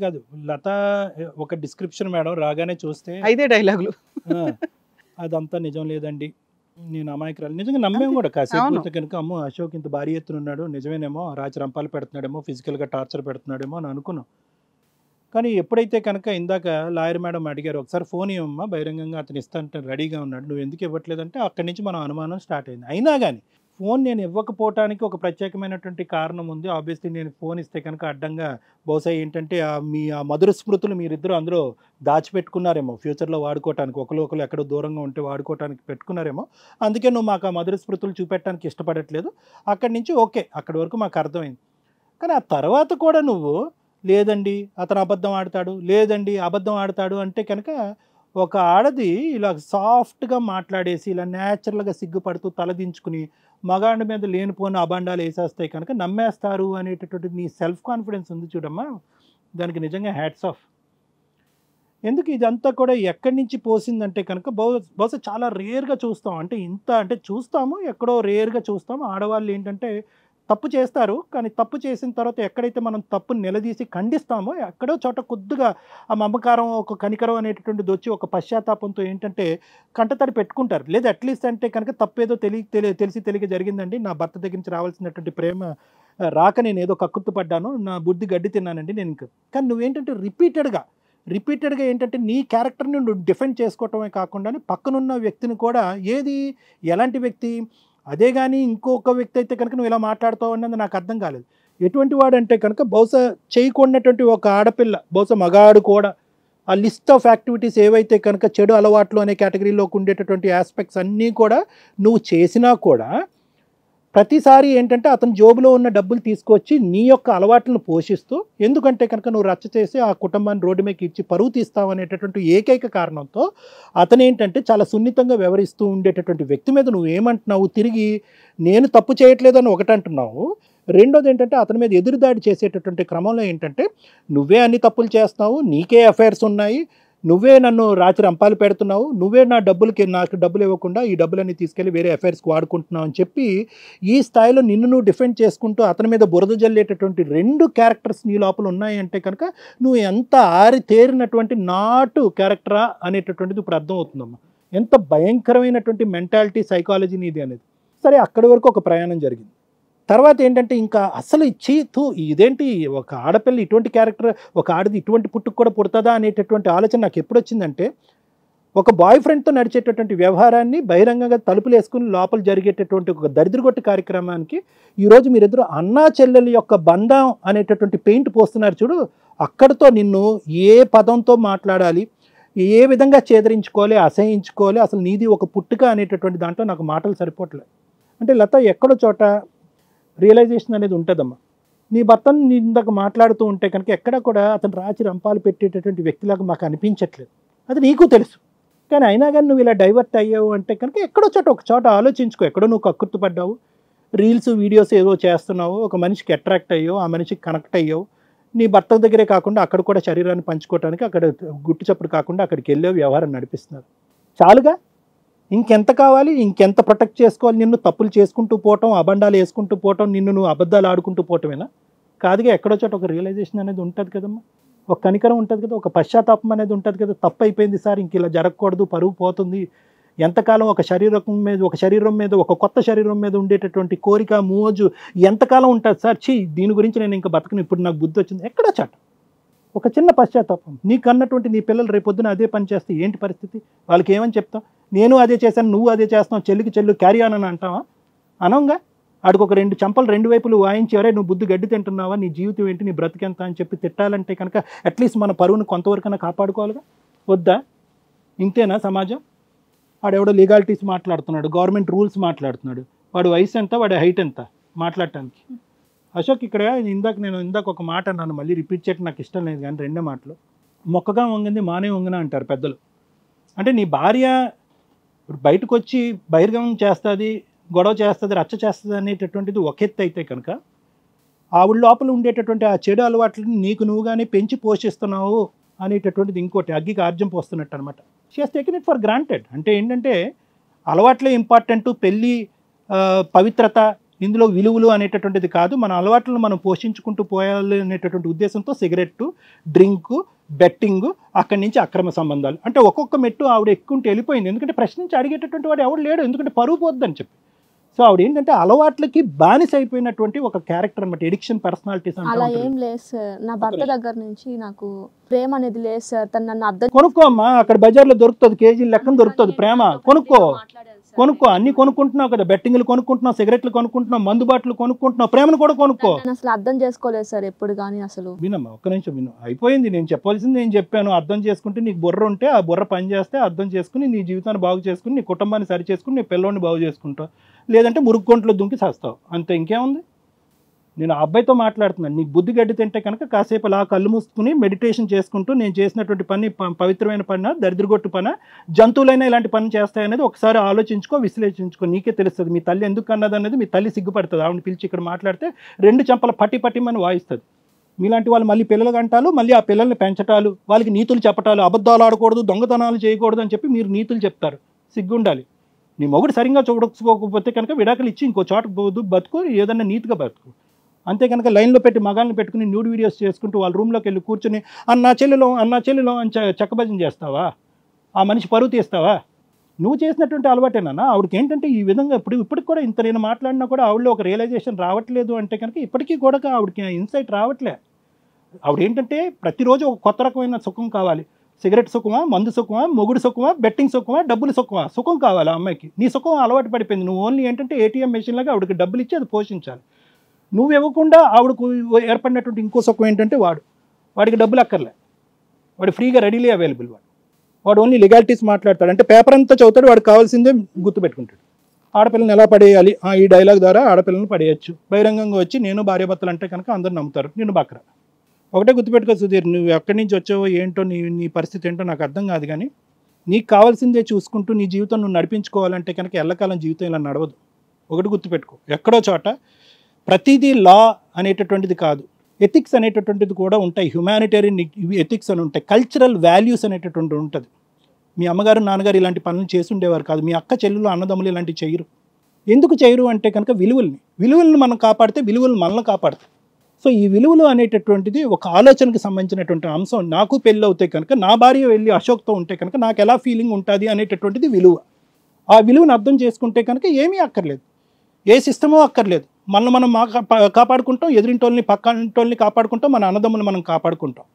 కాదు లత ఒక డిస్క్రిప్షన్ మేడం రాగానే చూస్తే 5 డైలాగులు. అదంతా నిజం లేదండి, నేను అమాయకురాలు, నిజంగా నమ్మేం కూడా. కాసేపు కనుక అమ్మో అశోక్ ఇంత భారీ ఎత్తున ఉన్నాడు, నిజమేనేమో రాచి రంపాలు పెడుతున్నాడేమో, ఫిజికల్గా టార్చర్ పెడుతున్నాడేమో అని అనుకున్నాం. కానీ ఎప్పుడైతే కనుక ఇందాక లాయర్ మేడం అడిగారు ఒకసారి ఫోన్ ఇవ్వమ్మా బహిరంగంగా అతను ఇస్తాంటే రెడీగా ఉన్నాడు, నువ్వు ఎందుకు ఇవ్వట్లేదంటే అక్కడి నుంచి మనం అనుమానం స్టార్ట్ అయింది. అయినా కానీ ఫోన్ నేను ఇవ్వకపోవటానికి ఒక ప్రత్యేకమైనటువంటి కారణం ఉంది. ఆబ్వియస్లీ నేను ఫోన్ ఇస్తే కనుక అడ్డంగా బహుశా ఏంటంటే ఆ మధుర స్మృతులు మీరిద్దరూ అందులో దాచిపెట్టుకున్నారేమో, ఫ్యూచర్లో వాడుకోవటానికి ఒకరు ఎక్కడో దూరంగా ఉంటే వాడుకోవటానికి పెట్టుకున్నారేమో. అందుకే నువ్వు మాకు ఆ మధుర స్మృతులు చూపెట్టడానికి ఇష్టపడట్లేదు. అక్కడి నుంచి ఓకే, అక్కడి వరకు మాకు అర్థమైంది. కానీ ఆ తర్వాత కూడా నువ్వు లేదండి అతను అబద్ధం ఆడతాడు, లేదండి అబద్ధం ఆడతాడు అంటే కనుక ఒక ఆడది ఇలా సాఫ్ట్గా మాట్లాడేసి ఇలా న్యాచురల్గా సిగ్గుపడుతూ తలదించుకుని మగాడి మీద లేనిపోని అబాండాలు వేసేస్తాయి కనుక నమ్మేస్తారు అనేటటువంటి నీ సెల్ఫ్ కాన్ఫిడెన్స్ ఉంది చూడమ్మా, దానికి నిజంగా హ్యాట్స్ ఆఫ్. ఎందుకు ఇదంతా కూడా ఎక్కడి నుంచి పోసిందంటే కనుక బహుశా చాలా రేర్గా చూస్తాం. అంటే చూస్తాము, ఎక్కడో రేర్గా చూస్తాము. ఆడవాళ్ళు ఏంటంటే తప్పు చేస్తారు, కానీ తప్పు చేసిన తర్వాత ఎక్కడైతే మనం తప్పుని నిలదీసి ఖండిస్తామో ఎక్కడో చోట కొద్దిగా ఆ మమకారం, ఒక కనికరం అనేటటువంటిది వచ్చి ఒక పశ్చాత్తాపంతో ఏంటంటే కంటతడి పెట్టుకుంటారు. లేదా అట్లీస్ట్ అంటే కనుక తప్పేదో తెలిసి తెలియక జరిగిందండి, నా భర్త దగ్గర నుంచి రావాల్సినటువంటి ప్రేమ రాక నేను ఏదో కక్కుర్తి పడ్డాను, నా బుద్ధి గడ్డి తిన్నానండి నేను ఇంకా. కానీ నువ్వేంటంటే రిపీటెడ్గా ఏంటంటే నీ క్యారెక్టర్ని నువ్వు డిఫెండ్ చేసుకోవటమే కాకుండా పక్కనున్న వ్యక్తిని కూడా ఎలాంటి వ్యక్తి అదే కానీ ఇంకొక వ్యక్తి అయితే కనుక నువ్వు ఇలా మాట్లాడుతావు అన్నది నాకు అర్థం కాలేదు. ఎటువంటి వాడు అంటే కనుక బహుశా చేయకూడనటువంటి ఒక ఆడపిల్ల, బహుశా మగాడు కూడా ఆ లిస్ట్ ఆఫ్ యాక్టివిటీస్ ఏవైతే కనుక చెడు అలవాట్లు అనే కేటగిరీలోకి ఉండేటటువంటి ఆస్పెక్ట్స్ అన్నీ కూడా నువ్వు చేసినా కూడా ప్రతిసారి ఏంటంటే అతని జోబులో ఉన్న డబ్బులు తీసుకొచ్చి నీ యొక్క అలవాట్లను పోషిస్తూ, ఎందుకంటే కనుక నువ్వు రచ్చ చేసి ఆ కుటుంబాన్ని రోడ్డు మీదకి ఇచ్చి పరువు తీస్తావు అనేటటువంటి ఏకైక కారణంతో అతను ఏంటంటే చాలా సున్నితంగా వ్యవహరిస్తూ ఉండేటటువంటి వ్యక్తి మీద నువ్వు ఏమంటున్నావు, తిరిగి నేను తప్పు చేయట్లేదు అని ఒకటి అంటున్నావు. రెండోది ఏంటంటే అతని మీద ఎదురుదాడి చేసేటటువంటి క్రమంలో ఏంటంటే నువ్వే అన్ని తప్పులు చేస్తున్నావు, నీకే అఫైర్స్ ఉన్నాయి, నువ్వే నన్ను రాత్రి రంపాలు పెడుతున్నావు, నువ్వే నాకు డబ్బులు ఇవ్వకుండా ఈ డబ్బులన్నీ తీసుకెళ్ళి వేరే అఫైర్స్కి వాడుకుంటున్నావు అని చెప్పి ఈ స్థాయిలో నిన్ను నువ్వు డిఫెండ్ చేసుకుంటూ అతని మీద బురద జల్లేటటువంటి 2 క్యారెక్టర్స్ నీ లోపల ఉన్నాయంటే కనుక నువ్వు ఎంత ఆరితేరినటువంటి నాటు క్యారెక్టరా అనేటటువంటిది ఇప్పుడు అర్థమవుతుందమ్మా. ఎంత భయంకరమైనటువంటి మెంటాలిటీ, సైకాలజీ నీది అనేది. సరే, అక్కడి వరకు ఒక ప్రయాణం జరిగింది. తర్వాత ఏంటంటే ఇంకా అసలు ఇదేంటి ఒక ఆడపిల్ల ఇటువంటి క్యారెక్టర్, ఒక ఆడది ఇటువంటి పుట్టుకు కూడా పుడుతుందా అనేటటువంటి ఆలోచన నాకు ఎప్పుడు వచ్చిందంటే, ఒక బాయ్ ఫ్రెండ్తో నడిచేటటువంటి వ్యవహారాన్ని బహిరంగంగా తలుపులు వేసుకుని లోపల జరిగేటటువంటి ఒక దరిద్రగొట్టి కార్యక్రమానికి ఈరోజు మీరిద్దరు అన్నా చెల్లెల యొక్క బంధం అనేటటువంటి పెయింట్ పోస్తున్నారు చూడు. అక్కడితో నిన్ను ఏ పదంతో మాట్లాడాలి, ఏ విధంగా చేదరించుకోవాలి, అసహించుకోవాలి, అసలు నీది ఒక పుట్టుక అనేటటువంటి దాంట్లో నాకు మాటలు సరిపోవట్లేదు. అంటే లత ఎక్కడో చోట రియలైజేషన్ అనేది ఉంటుందమ్మా. నీ భర్తను నీ ఇందాక మాట్లాడుతూ ఉంటే కనుక ఎక్కడ కూడా అతను రాచి రంపాలు పెట్టేటటువంటి వ్యక్తిలాగా మాకు అనిపించట్లేదు. అది నీకు తెలుసు. కానీ అయినా కానీ నువ్వు ఇలా డైవర్ట్ అయ్యావు అంటే కనుక ఎక్కడో ఒక చోట ఆలోచించుకో. ఎక్కడో నువ్వు కక్కుర్తుపడ్డావు, రీల్స్ వీడియోస్ ఏదో చేస్తున్నావు, ఒక మనిషికి అట్రాక్ట్ అయ్యావు, ఆ మనిషికి కనెక్ట్ అయ్యావు. నీ భర్త దగ్గరే కాకుండా అక్కడ కూడా శరీరాన్ని పంచుకోవడానికి అక్కడ గుట్టు చప్పుడు కాకుండా అక్కడికి వెళ్ళే వ్యవహారం నడిపిస్తున్నారు. చాలుగా, ఇంకెంత కావాలి, ఇంకెంత ప్రొటెక్ట్ చేసుకోవాలి? నిన్ను తప్పులు చేసుకుంటూ పోవటం, అబండాలు వేసుకుంటూ పోవటం, నిన్ను నువ్వు అబద్ధాలు ఆడుకుంటూ పోవటమేనా? కాదుగా, ఎక్కడో చోట ఒక రియలైజేషన్ అనేది ఉంటుంది కదమ్మా, ఒక కనికరం ఉంటుంది కదా, ఒక పశ్చాత్తాపం అనేది ఉంటుంది కదా. తప్పు అయిపోయింది సార్, ఇంక ఇలా జరగకూడదు, పరువు పోతుంది. ఎంతకాలం ఒక శరీరం మీద ఒక కొత్త శరీరం మీద ఉండేటటువంటి కోరిక, మోజు ఎంతకాలం ఉంటుంది సార్? దీని గురించి నేను ఇంకా బతకను, ఇప్పుడు నాకు బుద్ధి వచ్చింది. ఎక్కడో చోట ఒక చిన్న పశ్చాత్తాపం. నీకు అన్నటువంటి నీ పిల్లలు రేపొద్దున అదే పని చేస్తే ఏంటి పరిస్థితి? వాళ్ళకి ఏమని చెప్తావు? నేను అదే చేశాను, నువ్వు అదే చేస్తున్నావు, చెల్లు క్యారీ ఆన్ అని అంటావా? అనంగా ఆడికి ఒక 2 చంపలు 2 వైపులు వాయించారే, నువ్వు బుద్ధి గడ్డి తింటున్నావా, నీ జీవితం ఏంటి, నీ బ్రతికెంత అని చెప్పి తిట్టాలంటే కనుక అట్లీస్ట్ మన పరువును కొంతవరకైనా కాపాడుకోవాలిగా. వద్దా? ఇంతేనా సమాజం? వాడెవడో లీగాలిటీస్ మాట్లాడుతున్నాడు, గవర్నమెంట్ రూల్స్ మాట్లాడుతున్నాడు. వాడు వయసు ఎంత, వాడి హైట్ ఎంత మాట్లాడటానికి? అశోక్, ఇక్కడ ఇందాక ఒక మాట అన్నాను, మళ్ళీ రిపీట్ చేయడం నాకు ఇష్టం లేదు, కానీ 2 మాటలు. మొక్కగా వంగింది మానే వంగిన అంటారు పెద్దలు. అంటే నీ భార్య బయటకు వచ్చి బహిర్గమనం చేస్తుంది, గొడవ చేస్తుంది, రచ్చ చేస్తుంది అనేటటువంటిది ఒక ఎత్తు అయితే కనుక, ఆవిడ లోపల ఉండేటటువంటి ఆ చెడు అలవాట్లను నీకు నువ్వుగానే పెంచి పోషిస్తున్నావు అనేటటువంటిది ఇంకోటి, అగ్గికి ఆర్జం పోస్తున్నట్టు అనమాట. She has taken it for granted. అంటే ఏంటంటే అలవాట్లే ఇంపార్టెంట్, పెళ్ళి పవిత్రత, ఇందులో విలువలు అనేటటువంటిది కాదు, మన అలవాట్లను మనం పోషించుకుంటూ పోయాలి అనేటటువంటి ఉద్దేశంతో సిగరెట్టు, డ్రింకు, బెట్టింగు, అక్కడి నుంచి అక్రమ సంబంధాలు. అంటే ఒక్కొక్క మెట్టు ఆవిడ ఎక్కుంటే వెళ్ళిపోయింది. ఎందుకంటే ప్రశ్నించి అడిగేటటువంటి వాడు ఎవడు లేడు, ఎందుకంటే పరువు పోద్దని చెప్పి. సో ఆవిడ ఏంటంటే అలవాట్లకి బానిస అయిపోయినటువంటి ఒక క్యారెక్టర్ అనమాట, ఎడిక్షన్ పర్సనాలిటీస్. అలా ఏం లేదు సార్, నా భర్త దగ్గర నుంచి నాకు ప్రేమ అనేది లేదు సార్. తను నన్ను అర్థం కొనుక్కో అమ్మా, అక్కడ బజార్లో దొరుకుతుంది, కేజీల లెక్కన దొరుకుతుంది ప్రేమ. కొనుక్కో, అన్ని కొనుక్కుంటున్నావు కదా, బెట్టింగ్లు కొనుక్కుంటున్నావు, సిగరెట్లు కొనుక్కుంటున్నావు, మందు బాటలు కొనుక్కుంటున్నావు, ప్రేమను కూడా కొనుక్కో. అసలు అర్థం చేసుకోలేదు సార్ ఎప్పుడు కానీ. అసలు వినమ్మా, ఒక్క నిమిషం విను. అయిపోయింది, నేను చెప్పాల్సింది నేను చెప్పాను. అర్థం చేసుకుంటే నీకు బుర్ర ఉంటే ఆ బుర్ర పని చేస్తే అర్థం చేసుకుని నీ జీవితాన్ని బాగు చేసుకుని, నీ కుటుంబాన్ని సరి చేసుకుని, నీ పిల్లోని బాగు చేసుకుంటావు. లేదంటే మురుగుంట్లో దుంకి చేస్తావు, అంతే. ఇంకేముంది? నేను ఆ అబ్బాయితో మాట్లాడుతున్నాను. నీకు బుద్ధి గడ్డి తింటే కనుక కాసేపు అలా కళ్ళు మూసుకుని మెడిటేషన్ చేసుకుంటూ, నేను చేసినటువంటి పని పవిత్రమైన పని, దరిద్రగొట్టు పని, జంతువులైనా ఇలాంటి పని చేస్తాయనేది ఒకసారి ఆలోచించుకో, విశ్లేషించుకో, నీకే తెలుస్తుంది. మీ తల్లి ఎందుకు అన్నది అనేది మీ తల్లి సిగ్గుపడుతుంది. ఆవిడని పిలిచి ఇక్కడ మాట్లాడితే 2 చంపల పట్టిమని వాయిస్తుంది. మీలాంటి వాళ్ళు మళ్ళీ పిల్లలు గంటాలు, మళ్ళీ ఆ పిల్లల్ని పెంచటాలు, వాళ్ళకి నీతులు చెప్పటాలు, అబద్ధాలు ఆడకూడదు, దొంగతనాలు చేయకూడదు అని చెప్పి మీరు నీతులు చెప్తారు. సిగ్గుండాలి. నీ మొగుడు సరిగ్గా చూడకపోతే కనుక విడాకులు ఇచ్చి ఇంకో చోట పోదు, బతుకు, ఏదన్నా నీట్గా బతుకు. అంతే కనుక లైన్లో పెట్టి మగాళ్ళని పెట్టుకుని న్యూడ్ వీడియోస్ చేసుకుంటూ వాళ్ళ రూమ్లోకి వెళ్ళి కూర్చొని అన్నా చెల్లెలో అని చక్కభజన చేస్తావా? ఆ మనిషి పరువు తీస్తావా? నువ్వు చేసినటువంటి అలవాటేనా? ఆవిడకి ఏంటంటే ఈ విధంగా ఇప్పటికి కూడా ఇంత నేను మాట్లాడినా కూడా ఆవిడలో ఒక రియలైజేషన్ రావట్లేదు అంటే కనుక ఇప్పటికీ కూడా ఆవిడకి ఇన్సైట్ రావట్లే. ఆవిడ ఏంటంటే ప్రతిరోజు ఒక కొత్త రకమైన సుఖం కావాలి. సిగరెట్ సుఖమా, మందు సుఖమా, మొగుడు సుఖమా, బెట్టింగ్ సుఖమా, డబ్బులు సుఖమా? సుఖం కావాలి ఆ అమ్మాయికి. నీ సుఖం అలవాటు పడిపోయింది. నువ్వు ఓన్లీ ఏంటంటే ఏటీఎం మెషిన్ లాగా ఆవిడకి డబ్బులు ఇచ్చి అది పోషించాలి. నువ్వు ఇవ్వకుండా ఆవిడకు ఏర్పడినటువంటి ఇంకో సుఖం ఏంటంటే వాడికి డబ్బులు అక్కర్లే, వాడు ఫ్రీగా రెడీలీ అవైలబుల్. వాడు ఓన్లీ లీగాలిటీస్ మాట్లాడతాడు. అంటే పేపర్ అంతా చదువుతాడు, వాడికి కావాల్సిందే గుర్తుపెట్టుకుంటాడు. ఆడపిల్లని ఎలా పడేయాలి, ఈ డైలాగ్ ద్వారా ఆడపిల్లని పడేయచ్చు. బహిరంగంగా వచ్చి నేను భార్యాభర్తలు అంటే కనుక అందరూ నమ్ముతారు, నిన్ను బక్రా. ఒకటే గుర్తుపెట్టుకో సుధీర్, నువ్వు ఎక్కడి నుంచి వచ్చావో ఏంటో నీ పరిస్థితి ఏంటో నాకు అర్థం కాదు, కానీ నీకు కావాల్సిందే చూసుకుంటూ నీ జీవితం నువ్వు నడిపించుకోవాలంటే కనుక ఎల్లకాలం జీవితం ఇలా నడవదు. ఒకటి గుర్తుపెట్టుకో, ఎక్కడో చోట ప్రతిదీ లా అనేటటువంటిది కాదు, ఎథిక్స్ అనేటటువంటిది కూడా ఉంటాయి. హ్యుమానిటేరియన్ ఎథిక్స్ అని ఉంటాయి, కల్చరల్ వాల్యూస్ అనేటటువంటిది ఉంటుంది. మీ అమ్మగారు నాన్నగారు ఇలాంటి పనులు చేసి ఉండేవారు కాదు, మీ అక్క చెల్లెలు అన్నదమ్ములు ఇలాంటివి చేయరు. ఎందుకు చేయరు అంటే కనుక విలువల్ని మనం కాపాడితే విలువలు మనల్ని కాపాడుతాయి. సో ఈ విలువలు అనేటటువంటిది ఒక ఆలోచనకు సంబంధించినటువంటి అంశం. నాకు పెళ్ళి అవుతే కనుక నా భార్య వెళ్ళి అశోక్తో ఉంటే కనుక నాకు ఎలా ఫీలింగ్ ఉంటుంది అనేటటువంటిది విలువ. ఆ విలువను అర్థం చేసుకుంటే కనుక ఏమీ అక్కర్లేదు, ఏ సిస్టమో అక్కర్లేదు. మనం కాపాడుకుంటాం, ఎదురింటోళ్ళని పక్కనటోళ్ళని కాపాడుకుంటాం, మన అన్నదమ్ములు మనం కాపాడుకుంటాం.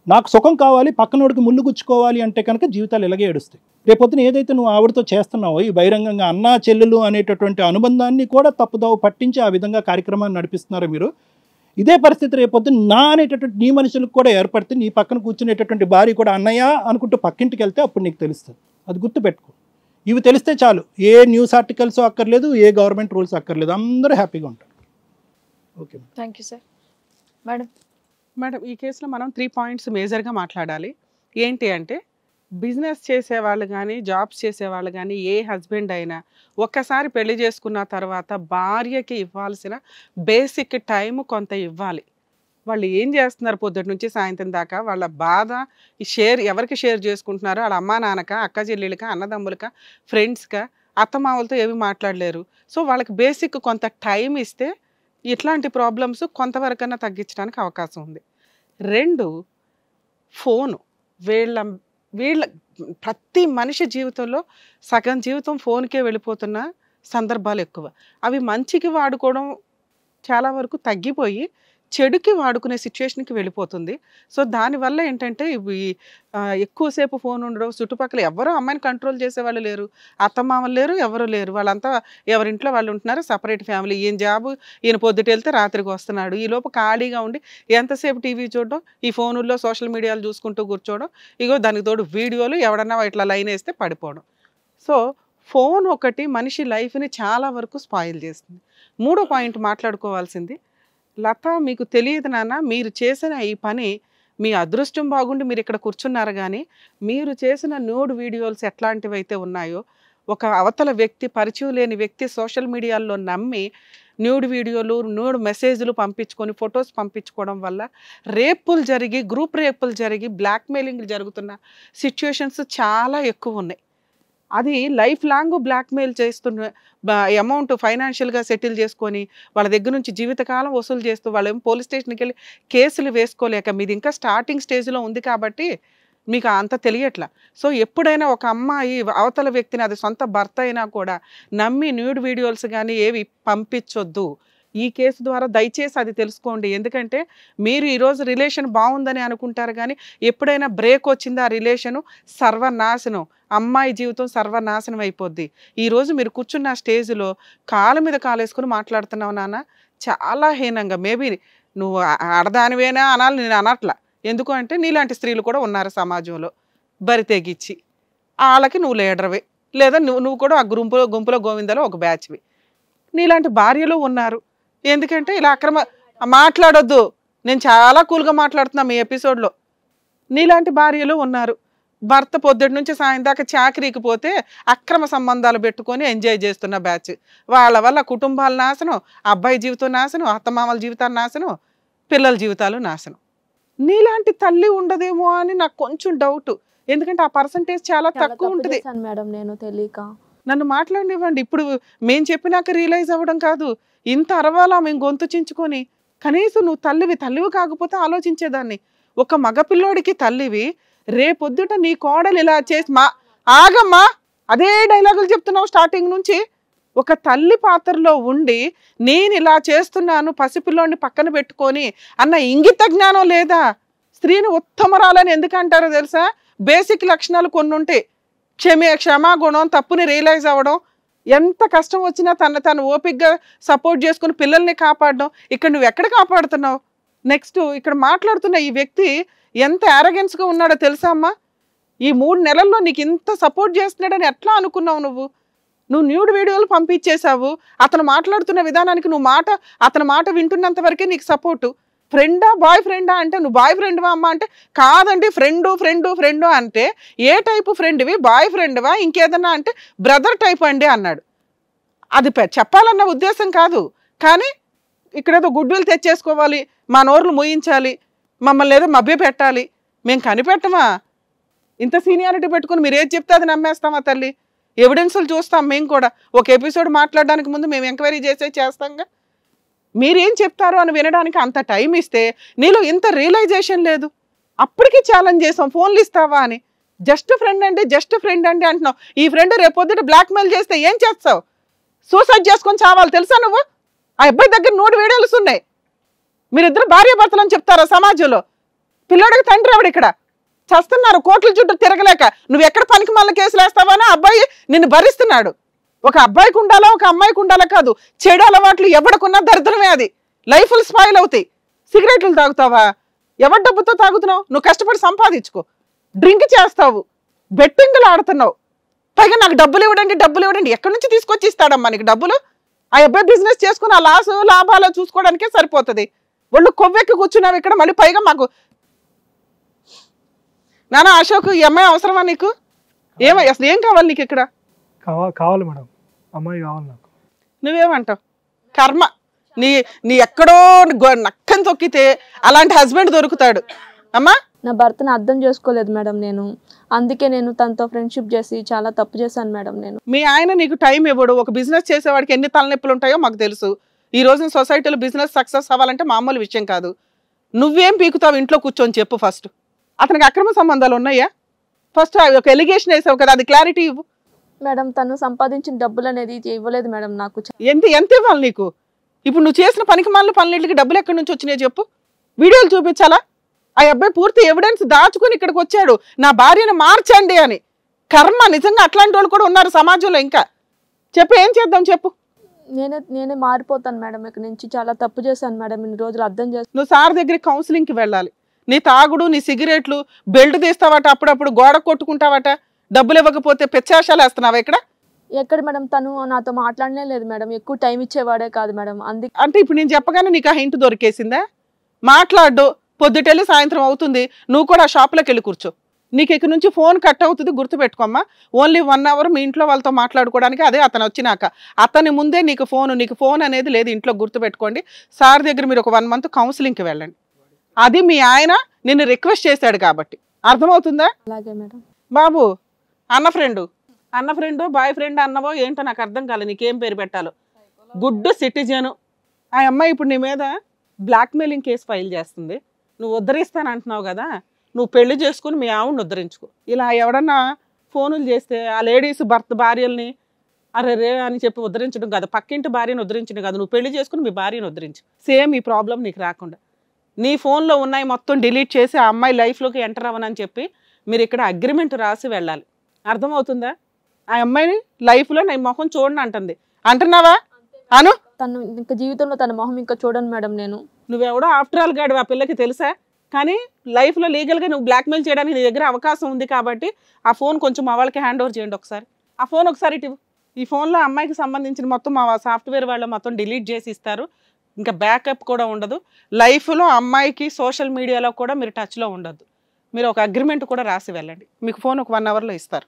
నాకు సుఖం కావాలి, పక్కనోడికి ముళ్ళు గుచ్చుకోవాలి అంటే కనుక జీవితాలు ఇలాగే ఏడుస్తాయి. రేపొద్దున ఏదైతే నువ్వు ఆవిడతో చేస్తున్నావో ఈ బహిరంగంగా అన్నా చెల్లెలు అనేటటువంటి అనుబంధాన్ని కూడా తప్పుదోవ పట్టించి ఆ విధంగా కార్యక్రమాన్ని నడిపిస్తున్నారో మీరు, ఇదే పరిస్థితి రేపొద్దున నా అనేటటువంటి నీ మనుషులకు కూడా ఏర్పడితే నీ పక్కన కూర్చునేటటువంటి భార్య కూడా అన్నయ్య అనుకుంటూ పక్కింటికి వెళ్తే అప్పుడు నీకు తెలుస్తుంది. అది గుర్తుపెట్టుకో. ఇవి తెలిస్తే చాలు, ఏ న్యూస్ ఆర్టికల్స్ అక్కర్లేదు, ఏ గవర్నమెంట్ రూల్స్ అక్కర్లేదు, అందరూ హ్యాపీగా ఉంటారు. Okay, thank you sir. Madam, ఈ కేసులో మనం 3 పాయింట్స్ మేజర్గా మాట్లాడాలి. ఏంటి అంటే, బిజినెస్ చేసేవాళ్ళు కానీ జాబ్స్ చేసేవాళ్ళు కానీ ఏ హస్బెండ్ అయినా ఒక్కసారి పెళ్లి చేసుకున్న తర్వాత భార్యకి ఇవ్వాల్సిన బేసిక్ టైం కొంత ఇవ్వాలి. వాళ్ళు ఏం చేస్తున్నారు పొద్దుటి నుంచి సాయంత్రం దాకా, వాళ్ళ బాధ ఎవరికి షేర్ చేసుకుంటున్నారో, వాళ్ళ అమ్మా నాన్నక, అక్క చెల్లెళ్ళక, అన్నదమ్ములక, ఫ్రెండ్స్కా, అత్తమామలతో ఏమి మాట్లాడలేరు. సో వాళ్ళకి బేసిక్ కొంత టైం ఇస్తే ఇట్లాంటి ప్రాబ్లమ్స్ కొంతవరకన్నా తగ్గించడానికి అవకాశం ఉంది. 2, ఫోను. వీళ్ళ ప్రతి మనిషి జీవితంలో సగం జీవితం ఫోన్కే వెళ్ళిపోతున్న సందర్భాలు ఎక్కువ. అవి మంచికి వాడుకోవడం చాలా వరకు తగ్గిపోయి చెడుకి వాడుకునే సిచ్యువేషన్కి వెళ్ళిపోతుంది. సో దానివల్ల ఏంటంటే ఇవి ఎక్కువసేపు ఫోన్ ఉండడం, చుట్టుపక్కల ఎవరో అమ్మాయిని కంట్రోల్ చేసేవాళ్ళు లేరు, అత్తమామలు లేరు, ఎవరు లేరు, వాళ్ళంతా ఎవరింట్లో వాళ్ళు ఉంటున్నారు, సపరేట్ ఫ్యామిలీ. ఈయన జాబు, ఈయన పొద్దుట వెళ్తే రాత్రికి వస్తున్నాడు, ఈ లోపు ఖాళీగా ఉండి ఎంతసేపు టీవీ చూడడం, ఈ ఫోనుల్లో సోషల్ మీడియాలు చూసుకుంటూ కూర్చోవడం, ఇగో దానికి తోడు వీడియోలు, ఎవడన్నా ఇట్లా లైన్ వేస్తే పడిపోవడం. సో ఫోన్ ఒకటి మనిషి లైఫ్ని చాలా వరకు స్పాయిల్ చేస్తుంది. 3వ పాయింట్ మాట్లాడుకోవాల్సింది, లత మీకు తెలియదు నాన్న, మీరు చేసిన ఈ పని మీ అదృష్టం బాగుండి మీరు ఇక్కడ కూర్చున్నారు, కానీ మీరు చేసిన న్యూడ్ వీడియోస్ ఎట్లాంటివి అయితే ఉన్నాయో, ఒక అవతల వ్యక్తి, పరిచయం లేని వ్యక్తి సోషల్ మీడియాలో నమ్మి న్యూడ్ వీడియోలు, న్యూడ్ మెసేజ్లు పంపించుకొని, ఫొటోస్ పంపించుకోవడం వల్ల రేపులు జరిగి, గ్రూప్ రేపులు జరిగి, బ్లాక్మెయిలింగ్ జరుగుతున్న సిచ్యువేషన్స్ చాలా ఎక్కువ ఉన్నాయి. అది లైఫ్ లాంగ్ బ్లాక్మెయిల్ చేస్తున్న అమౌంట్ ఫైనాన్షియల్గా సెటిల్ చేసుకొని వాళ్ళ దగ్గర నుంచి జీవితకాలం వసూలు చేస్తూ వాళ్ళేమో పోలీస్ స్టేషన్కి వెళ్ళి కేసులు వేసుకోలేక, మీది ఇంకా స్టార్టింగ్ స్టేజ్లో ఉంది కాబట్టి మీకు అంత తెలియట్లా. సో ఎప్పుడైనా ఒక అమ్మాయి అవతల వ్యక్తిని, అది సొంత భర్త అయినా కూడా నమ్మి న్యూడ్ వీడియోస్ కానీ ఏవి పంపించొద్దు. ఈ కేసు ద్వారా దయచేసి అది తెలుసుకోండి. ఎందుకంటే మీరు ఈరోజు రిలేషన్ బాగుందని అనుకుంటారు, కానీ ఎప్పుడైనా బ్రేక్ వచ్చింది ఆ రిలేషను సర్వనాశనం, అమ్మాయి జీవితం సర్వనాశనం అయిపోద్ది. ఈరోజు మీరు కూర్చున్న స్టేజ్లో కాళ్ళ మీద కాలేసుకుని మాట్లాడుతున్నావు నాన్న, చాలా హీనంగా. మేబీ నువ్వు ఆడదానివేనా అనాలి, నేను అనట్లా. ఎందుకు అంటే నీలాంటి స్త్రీలు కూడా ఉన్నారు సమాజంలో, బరి తెగిచ్చి. వాళ్ళకి నువ్వు లీడర్వే, లేదా నువ్వు కూడా ఆ గుంపులో గోవిందలో ఒక బ్యాచ్వి. నీలాంటి భార్యలు ఉన్నారు. ఎందుకంటే ఇలా మాట్లాడొద్దు, నేను చాలా కూల్గా మాట్లాడుతున్నా మీ ఎపిసోడ్లో. నీలాంటి భార్యలు ఉన్నారు. భర్త పొద్దుటి నుంచి సాయం దాకా చాకరీకి పోతే అక్రమ సంబంధాలు పెట్టుకొని ఎంజాయ్ చేస్తున్న బ్యాచ్. వాళ్ళ వల్ల కుటుంబాల నాశనం, అబ్బాయి జీవితం నాశనం, అత్తమామల జీవితాలు నాశనం, పిల్లల జీవితాలు నాశనం. నీలాంటి తల్లి ఉండదేమో అని నాకు కొంచెం డౌట్. ఎందుకంటే ఆ పర్సంటేజ్ చాలా తక్కువ ఉంటుంది. మేడం నేను తెలియక నన్ను మాట్లాడనివ్వండి. ఇప్పుడు మేము చెప్పినాక రియలైజ్ అవ్వడం కాదు, ఇంత అరవాలా మేము గొంతు చించుకొని. కనీసం నువ్వు తల్లివి కాకపోతే ఆలోచించేదాన్ని. ఒక మగపిల్లోడికి తల్లివి, రేపొద్దుట నీ కోడలు ఇలా చేసి ఆగమ్మా, అదే డైలాగులు చెప్తున్నావు స్టార్టింగ్ నుంచి. ఒక తల్లి పాత్రలో ఉండి నేను ఇలా చేస్తున్నాను, పసిపిల్లోడిని పక్కన పెట్టుకొని అన్న ఇంగిత జ్ఞానం లేదా? స్త్రీని ఉత్తమరాలని ఎందుకు అంటారో తెలుసా? బేసిక్ లక్షణాలు కొన్ని ఉంటాయి. క్షమాగుణం, తప్పుని రియలైజ్ అవ్వడం, ఎంత కష్టం వచ్చినా తను ఓపికగా సపోర్ట్ చేసుకుని పిల్లల్ని కాపాడడం. ఇక్కడ నువ్వు ఎక్కడ కాపాడుతున్నావు? నెక్స్ట్ ఇక్కడ మాట్లాడుతున్న ఈ వ్యక్తి ఎంత యారగెన్స్గా ఉన్నాడో తెలుసా అమ్మా? ఈ 3 నెలల్లో నీకు ఇంత సపోర్ట్ చేస్తున్నాడని ఎట్లా అనుకున్నావు నువ్వు? నువ్వు న్యూడ్ వీడియోలు పంపించేశావు. అతను మాట్లాడుతున్న విధానానికి అతని మాట వింటున్నంత వరకే నీకు సపోర్టు. ఫ్రెండా బాయ్ ఫ్రెండా అంటే నువ్వు బాయ్ ఫ్రెండ్వా అమ్మ అంటే కాదండి ఫ్రెండు అంటే ఏ టైపు ఫ్రెండ్వి, బాయ్ ఫ్రెండ్వా ఇంకేదన్నా అంటే బ్రదర్ టైప్ అండి అన్నాడు. అది చెప్పాలన్న ఉద్దేశం కాదు, కానీ ఇక్కడేదో గుడ్విల్ తెచ్చేసుకోవాలి, మా నోర్లు మోయించాలి, మమ్మల్ని ఏదో మభ్య పెట్టాలి. మేము కనిపెట్టమా? ఇంత సీనియారిటీ పెట్టుకుని మీరు ఏది చెప్తే అది నమ్మేస్తామా తల్లి? ఎవిడెన్సులు చూస్తాం మేము కూడా. ఒక ఎపిసోడ్ మాట్లాడడానికి ముందు మేము ఎంక్వైరీ చేస్తాంగా. మీరేం చెప్తారో అని వినడానికి అంత టైం ఇస్తే నీలో ఇంత రియలైజేషన్ లేదు. అప్పటికి ఛాలెంజ్ చేసాం ఫోన్లు ఇస్తావా అని. జస్ట్ ఫ్రెండ్ అండి అంటున్నావు. ఈ ఫ్రెండ్ రేపొద్దుట బ్లాక్మెయిల్ చేస్తే ఏం చేస్తావు? సూసైడ్ చేసుకొని చావాలి తెలుసా నువ్వు? ఆ అబ్బాయి దగ్గర 100 వీడియోలు ఉన్నాయి. మీరిద్దరు భార్య భర్తలు అని చెప్తారా సమాజంలో? పిల్లోడికి తండ్రి ఎవడు ఇక్కడ? చస్తున్నారు కోట్ల చుట్టూ తిరగలేక. నువ్వు ఎక్కడ పనికి మళ్ళీ కేసులు వేస్తావని అబ్బాయి నిన్ను భరిస్తున్నాడు. ఒక అబ్బాయికి ఉండాలా ఒక అమ్మాయికి ఉండాలా కాదు, చెడు అలవాట్లు ఎవడకున్నా దరిద్రమే. అది లైఫ్లు స్పాయిల్ అవుతాయి. సిగరెట్లు తాగుతావా? ఎవరి డబ్బుతో తాగుతున్నావు? నువ్వు కష్టపడి సంపాదించుకో. డ్రింక్ చేస్తావు, బెట్టింగ్లు ఆడుతున్నావు, పైగా నాకు డబ్బులు ఇవ్వడండి. ఎక్కడి నుంచి తీసుకొచ్చి ఇస్తాడమ్మా నీకు డబ్బులు? ఆ అబ్బాయి బిజినెస్ చేసుకుని ఆ లాభాలు చూసుకోవడానికే సరిపోతుంది. వాళ్ళు కొవ్వెక్కి కూర్చున్నావు ఇక్కడ, మళ్ళీ పైగా మాకు నానా అశోక్ ఈ అమ్మాయి అవసరమా నీకు? అసలు ఏం కావాలి నీకు ఇక్కడ? కావాలి మేడం, అమ్మాయి కావాలి నాకు. నువ్వేమంటావు? కర్మ నీ ఎక్కడో నక్కని తొక్కితే అలాంటి హస్బెండ్ దొరుకుతాడు అమ్మా. నా భర్తను అర్థం చేసుకోలేదు మేడం నేను. అందుకే నేను తనతో ఫ్రెండ్షిప్ చేసి చాలా తప్పు చేశాను మేడం నేను. మీ ఆయన నీకు టైం ఇవ్వడు. ఒక బిజినెస్ చేసేవాడికి ఎన్ని తలనొప్పులు ఉంటాయో మాకు తెలుసు. ఈ రోజున సొసైటీలో బిజినెస్ సక్సెస్ అవ్వాలంటే మామూలు విషయం కాదు. నువ్వేం పీకుతావు ఇంట్లో కూర్చొని చెప్పు ఫస్ట్. అతనికి అక్రమ సంబంధాలు ఉన్నాయా? ఫస్ట్ ఒక ఎలిగేషన్ వేసావు కదా, అది క్లారిటీ ఇవ్వు మేడం. తను సంపాదించిన డబ్బులు అనేది ఇవ్వలేదు మేడం నాకు. ఎంత ఇవ్వాలి నీకు? ఇప్పుడు నువ్వు చేసిన పనికి మాలిన పనులకి డబ్బులు ఎక్కడి నుంచి వచ్చినాయో చెప్పు. వీడియోలు చూపించాలా? ఆ అబ్బాయి పూర్తి ఎవిడెన్స్ దాచుకుని ఇక్కడికి వచ్చాడు, నా భార్యను మార్చండి అని. కర్మ, నిజంగా అట్లాంటి వాళ్ళు కూడా ఉన్నారు సమాజంలో. ఇంకా చెప్పు, ఏం చేద్దాం చెప్పు. నేనే మారిపోతాను మేడం. ఇక్కడ నుంచి చాలా తప్పు చేశాను మేడం. ఇన్ని రోజులు అర్థం చేస్తాను. నువ్వు సార్ దగ్గరికి కౌన్సిలింగ్కి వెళ్ళాలి. నీ తాగుడు, నీ సిగరెట్లు, బెల్ట్ తీస్తావట, అప్పుడప్పుడు గోడ కొట్టుకుంటావట, డబ్బులు ఇవ్వకపోతే పెచ్చాశాలు వేస్తున్నావా ఇక్కడ? ఎక్కడ మేడం, తను నాతో మాట్లాడనే లేదు మేడం. ఎక్కువ టైం ఇచ్చేవాడే కాదు మేడం. అంటే ఇప్పుడు నేను చెప్పగానే నీకు ఆ హింట్ దొరికేసిందా? మాట్లాడు, పొద్దుటెళ్ళి సాయంత్రం అవుతుంది, నువ్వు కూడా ఆ షాప్లోకి వెళ్ళి కూర్చో. నీకు ఇక్కడ నుంచి ఫోన్ కట్ అవుతుంది, గుర్తుపెట్టుకోమ్మా. ఓన్లీ 1 అవర్ మీ ఇంట్లో వాళ్ళతో మాట్లాడుకోవడానికి. అదే అతను వచ్చినాక. అతని ముందే నీకు ఫోన్ అనేది లేదు ఇంట్లో, గుర్తుపెట్టుకోండి. సార్ దగ్గర మీరు ఒక 1 మంత్ కౌన్సిలింగ్కి వెళ్ళండి. అది మీ ఆయన నిన్ను రిక్వెస్ట్ చేశాడు కాబట్టి. అర్థమవుతుందా? అలాగే మేడం. బాబు, అన్న ఫ్రెండ్ బాయ్ ఫ్రెండ్ అన్నవో ఏంటో నాకు అర్థం కాలేదు. నీకేం పేరు పెట్టాలో. Good citizen. ఆ అమ్మాయి ఇప్పుడు నీ మీద బ్లాక్మెయిలింగ్ కేసు ఫైల్ చేస్తుంది. నువ్వు ఉద్ధరిస్తానంటున్నావు కదా, నువ్వు పెళ్లి చేసుకుని మీ ఆవిడని ఉద్ధరించుకో. ఇలా ఎవడన్నా ఫోనులు చేస్తే ఆ లేడీస్ భార్యల్ని అరే అని చెప్పి ఉద్ధరించడం కాదు, పక్కింటి భార్యను ఉద్ధరించడం కాదు, నువ్వు పెళ్లి చేసుకుని మీ భార్యను ఉద్ధరించు. సేమ్ ఈ ప్రాబ్లం నీకు రాకుండా నీ ఫోన్లో ఉన్నాయి మొత్తం డిలీట్ చేసి ఆ అమ్మాయి లైఫ్లోకి ఎంటర్ అవ్వనని చెప్పి మీరు ఇక్కడ అగ్రిమెంట్ రాసి వెళ్ళాలి. అర్థమవుతుందా? ఆ అమ్మాయిని లైఫ్లో నా మొహం చూడని అంటున్నావా? అను. తను ఇంకా జీవితంలో తన మొహం ఇంకా చూడను మేడం నేను. నువ్వెవడో ఆఫ్టర్ ఆల్ గాడు ఆ పిల్లకి తెలుసా? కానీ లైఫ్లో లీగల్గా నువ్వు బ్లాక్మెయిల్ చేయడానికి నీ దగ్గర అవకాశం ఉంది కాబట్టి ఆ ఫోన్ కొంచెం మా వాళ్ళకి హ్యాండ్ ఓవర్ చేయండి ఒకసారి. ఆ ఫోన్ ఒకసారి ఇటు. ఈ ఫోన్లో అమ్మాయికి సంబంధించిన మొత్తం మా సాఫ్ట్వేర్ వాళ్ళు మొత్తం డిలీట్ చేసి ఇస్తారు. ఇంకా బ్యాకప్ కూడా ఉండదు. లైఫ్లో అమ్మాయికి సోషల్ మీడియాలో కూడా మీరు టచ్లో ఉండద్దు. మీరు ఒక అగ్రిమెంట్ కూడా రాసి వెళ్ళండి. మీకు ఫోన్ ఒక 1 అవర్లో ఇస్తారు.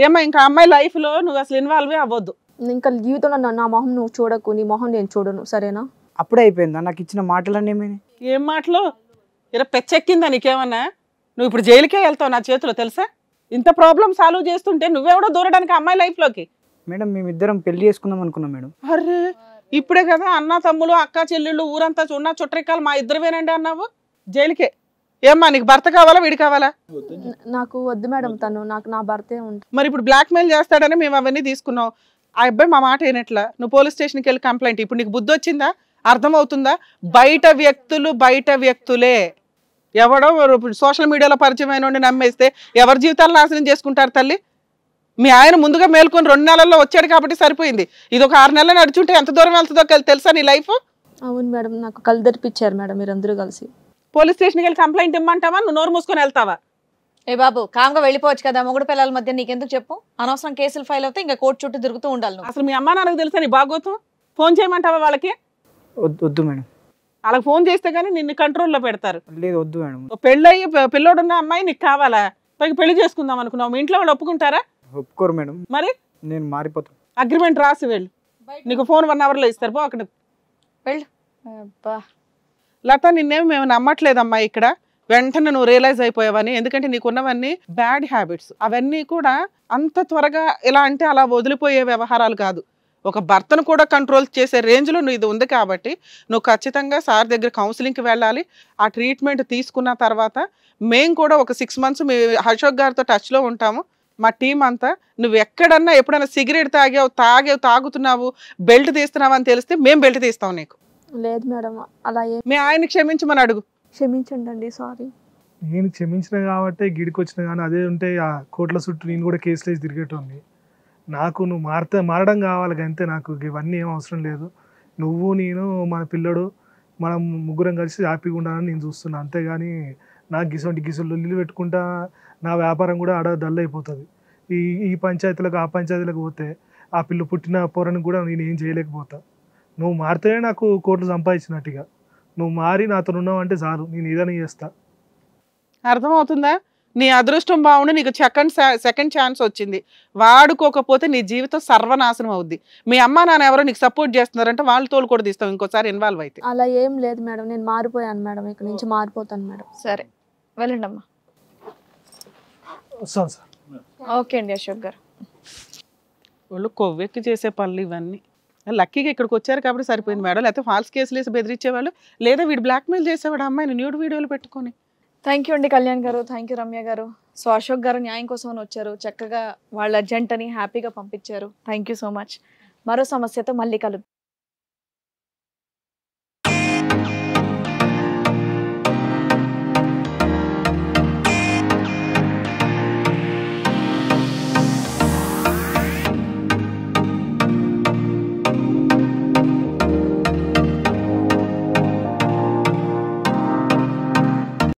ఏమో ఇంకా అమ్మాయి లైఫ్లో నువ్వు అసలు ఇన్వాల్వే అవ్వద్దు. ఇంకా జీవితంలో నా మొహం నువ్వు చూడకు, నీ మొహం నేను చూడను, సరేనా? అప్పుడే అయిపోయిందా నాకు ఇచ్చిన మాటలన్నీ? ఏం మాటలు? ఇలా పెచ్చెక్కిందా నీకేమన్నా? నువ్వు ఇప్పుడు జైలుకే వెళ్తావు నా చేతిలో, తెలుసా? ఇంత ప్రాబ్లం సాల్వ్ చేస్తుంటే నువ్వెవడో దూరడానికి అమ్మాయి లైఫ్లోకి. మేడం మేమిద్దరం పెళ్లి చేసుకుందాం అనుకున్నాం మేడం. అరే ఇప్పుడే కదా అన్న తమ్ములు అక్క చెల్లెళ్ళు ఊరంతా ఉన్న చుట్టరికాలు మా ఇద్దరువేనండి అన్నావు. జైలుకే. ఏమ్మా నీకు భర్త కావాలా వీడి కావాలా? నాకు వద్దు మేడం, తను నాకు నా భర్తే ఉంటుంది. మరి ఇప్పుడు బ్లాక్మెయిల్ చేస్తాడని మేము అవన్నీ తీసుకున్నాం. ఆ అబ్బాయి మా మాట ఏనట్లా? నువ్వు పోలీస్ స్టేషన్కి వెళ్ళి కంప్లైంట్. ఇప్పుడు నీకు బుద్ధి వచ్చిందా? అర్థమవుతుందా? బయట వ్యక్తులే. ఎవడో సోషల్ మీడియాలో పరిచయమైన నమ్మేస్తే ఎవరి జీవితాలు నాశనం చేసుకుంటారు తల్లి? మీ ఆయన ముందుగా మేల్కొని 2 నెలల్లో వచ్చాడు కాబట్టి సరిపోయింది. ఇది ఒక 6 నెలలు నడుచుంటే ఎంత దూరం వెళ్తుందో తెలుసా నీ లైఫ్? అవును మేడం, నాకు కళ్ళు తెరిపించారు మేడం మీరందరూ కలిసి. పోలీస్ స్టేషన్కి వెళ్ళి కంప్లైంట్ ఇమ్మంటావా? నువ్వు నోరు మూసుకొని వెళ్తావా? ఏ బాబు కామ్గా వెళ్ళిపోవచ్చు కదా, మొగుడు పిల్లల మధ్య నీకెందుకు చెప్పు? అనవసరం కేసులు ఫైల్ అవుతాయి, ఇంకా కోర్టు చుట్టూ తిరుగుతూ ఉండాలి నువ్వు. అసలు మీ అమ్మా నాన్నకు తెలుసా నీ బాగోతం? ఫోన్ చేయమంటావా వాళ్ళకి? వద్దు మేడం. వాళ్ళకి ఫోన్ చేస్తే గానీ నిన్ను కంట్రోల్లో పెడతారు. లేదు వద్దు మేడం. పెళ్ళయ్యి పిల్లోడున్న అమ్మాయి నీకు కావాలా? పైకి పెళ్లి చేసుకుందాం అనుకున్నావు, మీ ఇంట్లో వాళ్ళు ఒప్పుకుంటారా? ఒప్పుకోరు మేడం. మరి నేను మారిపోతాను. అగ్రిమెంట్ రాసి వెళ్ళు, నీకు ఫోన్ 1 hourలో ఇస్తారు, పో అక్కడ వెళ్ళు. అబ్బా లత, నిన్నేమి మేము నమ్మట్లేదమ్మా ఇక్కడ. వెంటనే నువ్వు రియలైజ్ అయిపోయావని, ఎందుకంటే నీకున్నవన్నీ బ్యాడ్ హ్యాబిట్స్. అవన్నీ కూడా అంత త్వరగా ఎలా అంటే అలా వదిలిపోయే వ్యవహారాలు కాదు. ఒక భర్తను కూడా కంట్రోల్ చేసే రేంజ్లో నువ్వు ఇది ఉంది కాబట్టి నువ్వు ఖచ్చితంగా సార్ దగ్గర కౌన్సిలింగ్కి వెళ్ళాలి. ఆ ట్రీట్మెంట్ తీసుకున్న తర్వాత మేము కూడా ఒక 6 months మీ అశోక్ గారితో టచ్లో ఉంటాము, మా టీం అంతా. నువ్వు ఎక్కడన్నా ఎప్పుడైనా సిగరెట్ తాగుతున్నావు, బెల్ట్ తీస్తున్నావు అని తెలిస్తే మేము బెల్ట్ తీస్తాం నీకు. లేదు మేడం, అలా ఏం మీ ఆయన క్షమించమని అడుగు. క్షమించండి, సారీ. నేను క్షమించిన కాబట్టి గిడికి వచ్చిన, కానీ అదే ఉంటే ఆ కోట్ల చుట్టూ నేను కూడా కేసులు వేసి తిరిగేటోని. నాకు నువ్వు మారడం కావాలి అంతే, నాకు ఇవన్నీ ఏం అవసరం లేదు. నువ్వు నేను మన పిల్లడు మనం ముగ్గురం కలిసి హ్యాపీగా ఉండాలని నేను చూస్తున్నా, అంతేగాని నాకు గిసులు లొల్లిలు పెట్టుకుంటా నా వ్యాపారం కూడా ఆడ డల్ అయిపోతుంది. ఈ పంచాయతీలకు ఆ పంచాయతీలకు పోతే ఆ పిల్ల పుట్టిన పొరని కూడా నేను ఏం చేయలేకపోతా. నువ్వు మారితేనే నాకు కోట్లు సంపాదించినట్టుగా. నువ్వు మారి నాతో ఉన్నావు అంటే చాలు, నేను ఏదైనా చేస్తా. అర్థమవుతుందా? నీ అదృష్టం బాగుండి నీకు సెకండ్ ఛాన్స్ వచ్చింది, వాడుకోకపోతే నీ జీవితం సర్వనాశనం అవుద్ది. మీ అమ్మ నాన్న ఎవరో నీకు సపోర్ట్ చేస్తున్నారంటే వాళ్ళ తోలు కూడా తీస్తావు ఇంకోసారి ఇన్వాల్వ్ అయితే. అలా ఏం లేదు మేడం, నేను మారిపోయాను మేడం, ఇక్కడ నుంచి మారిపోతాను మేడం. సరే వెళ్ళండి అమ్మా. వస్తాను సార్. ఓకే అండి అశోక్ గారు. వాళ్ళు కొవ్వెక్కి చేసే పనులు ఇవన్నీ. లక్కీగా ఇక్కడికి వచ్చారు కాబట్టి సరిపోయింది మేడం, లేకపోతే ఫాల్స్ కేసులు వేసి బెదిరించేవాళ్ళు, లేదా వీడు బ్లాక్మెయిల్ చేసేవాడు అమ్మాయిని న్యూడ్ వీడియోలు పెట్టుకొని. థ్యాంక్ యూ అండి కళ్యాణ్ గారు, థ్యాంక్ యూ రమ్య గారు. సో అశోక్ గారు న్యాయం కోసం వచ్చారు, చక్కగా వాళ్ళ జంటని హ్యాపీగా పంపించారు. Thank you so much. మరో సమస్యతో మళ్ళీ కలుద్దాం.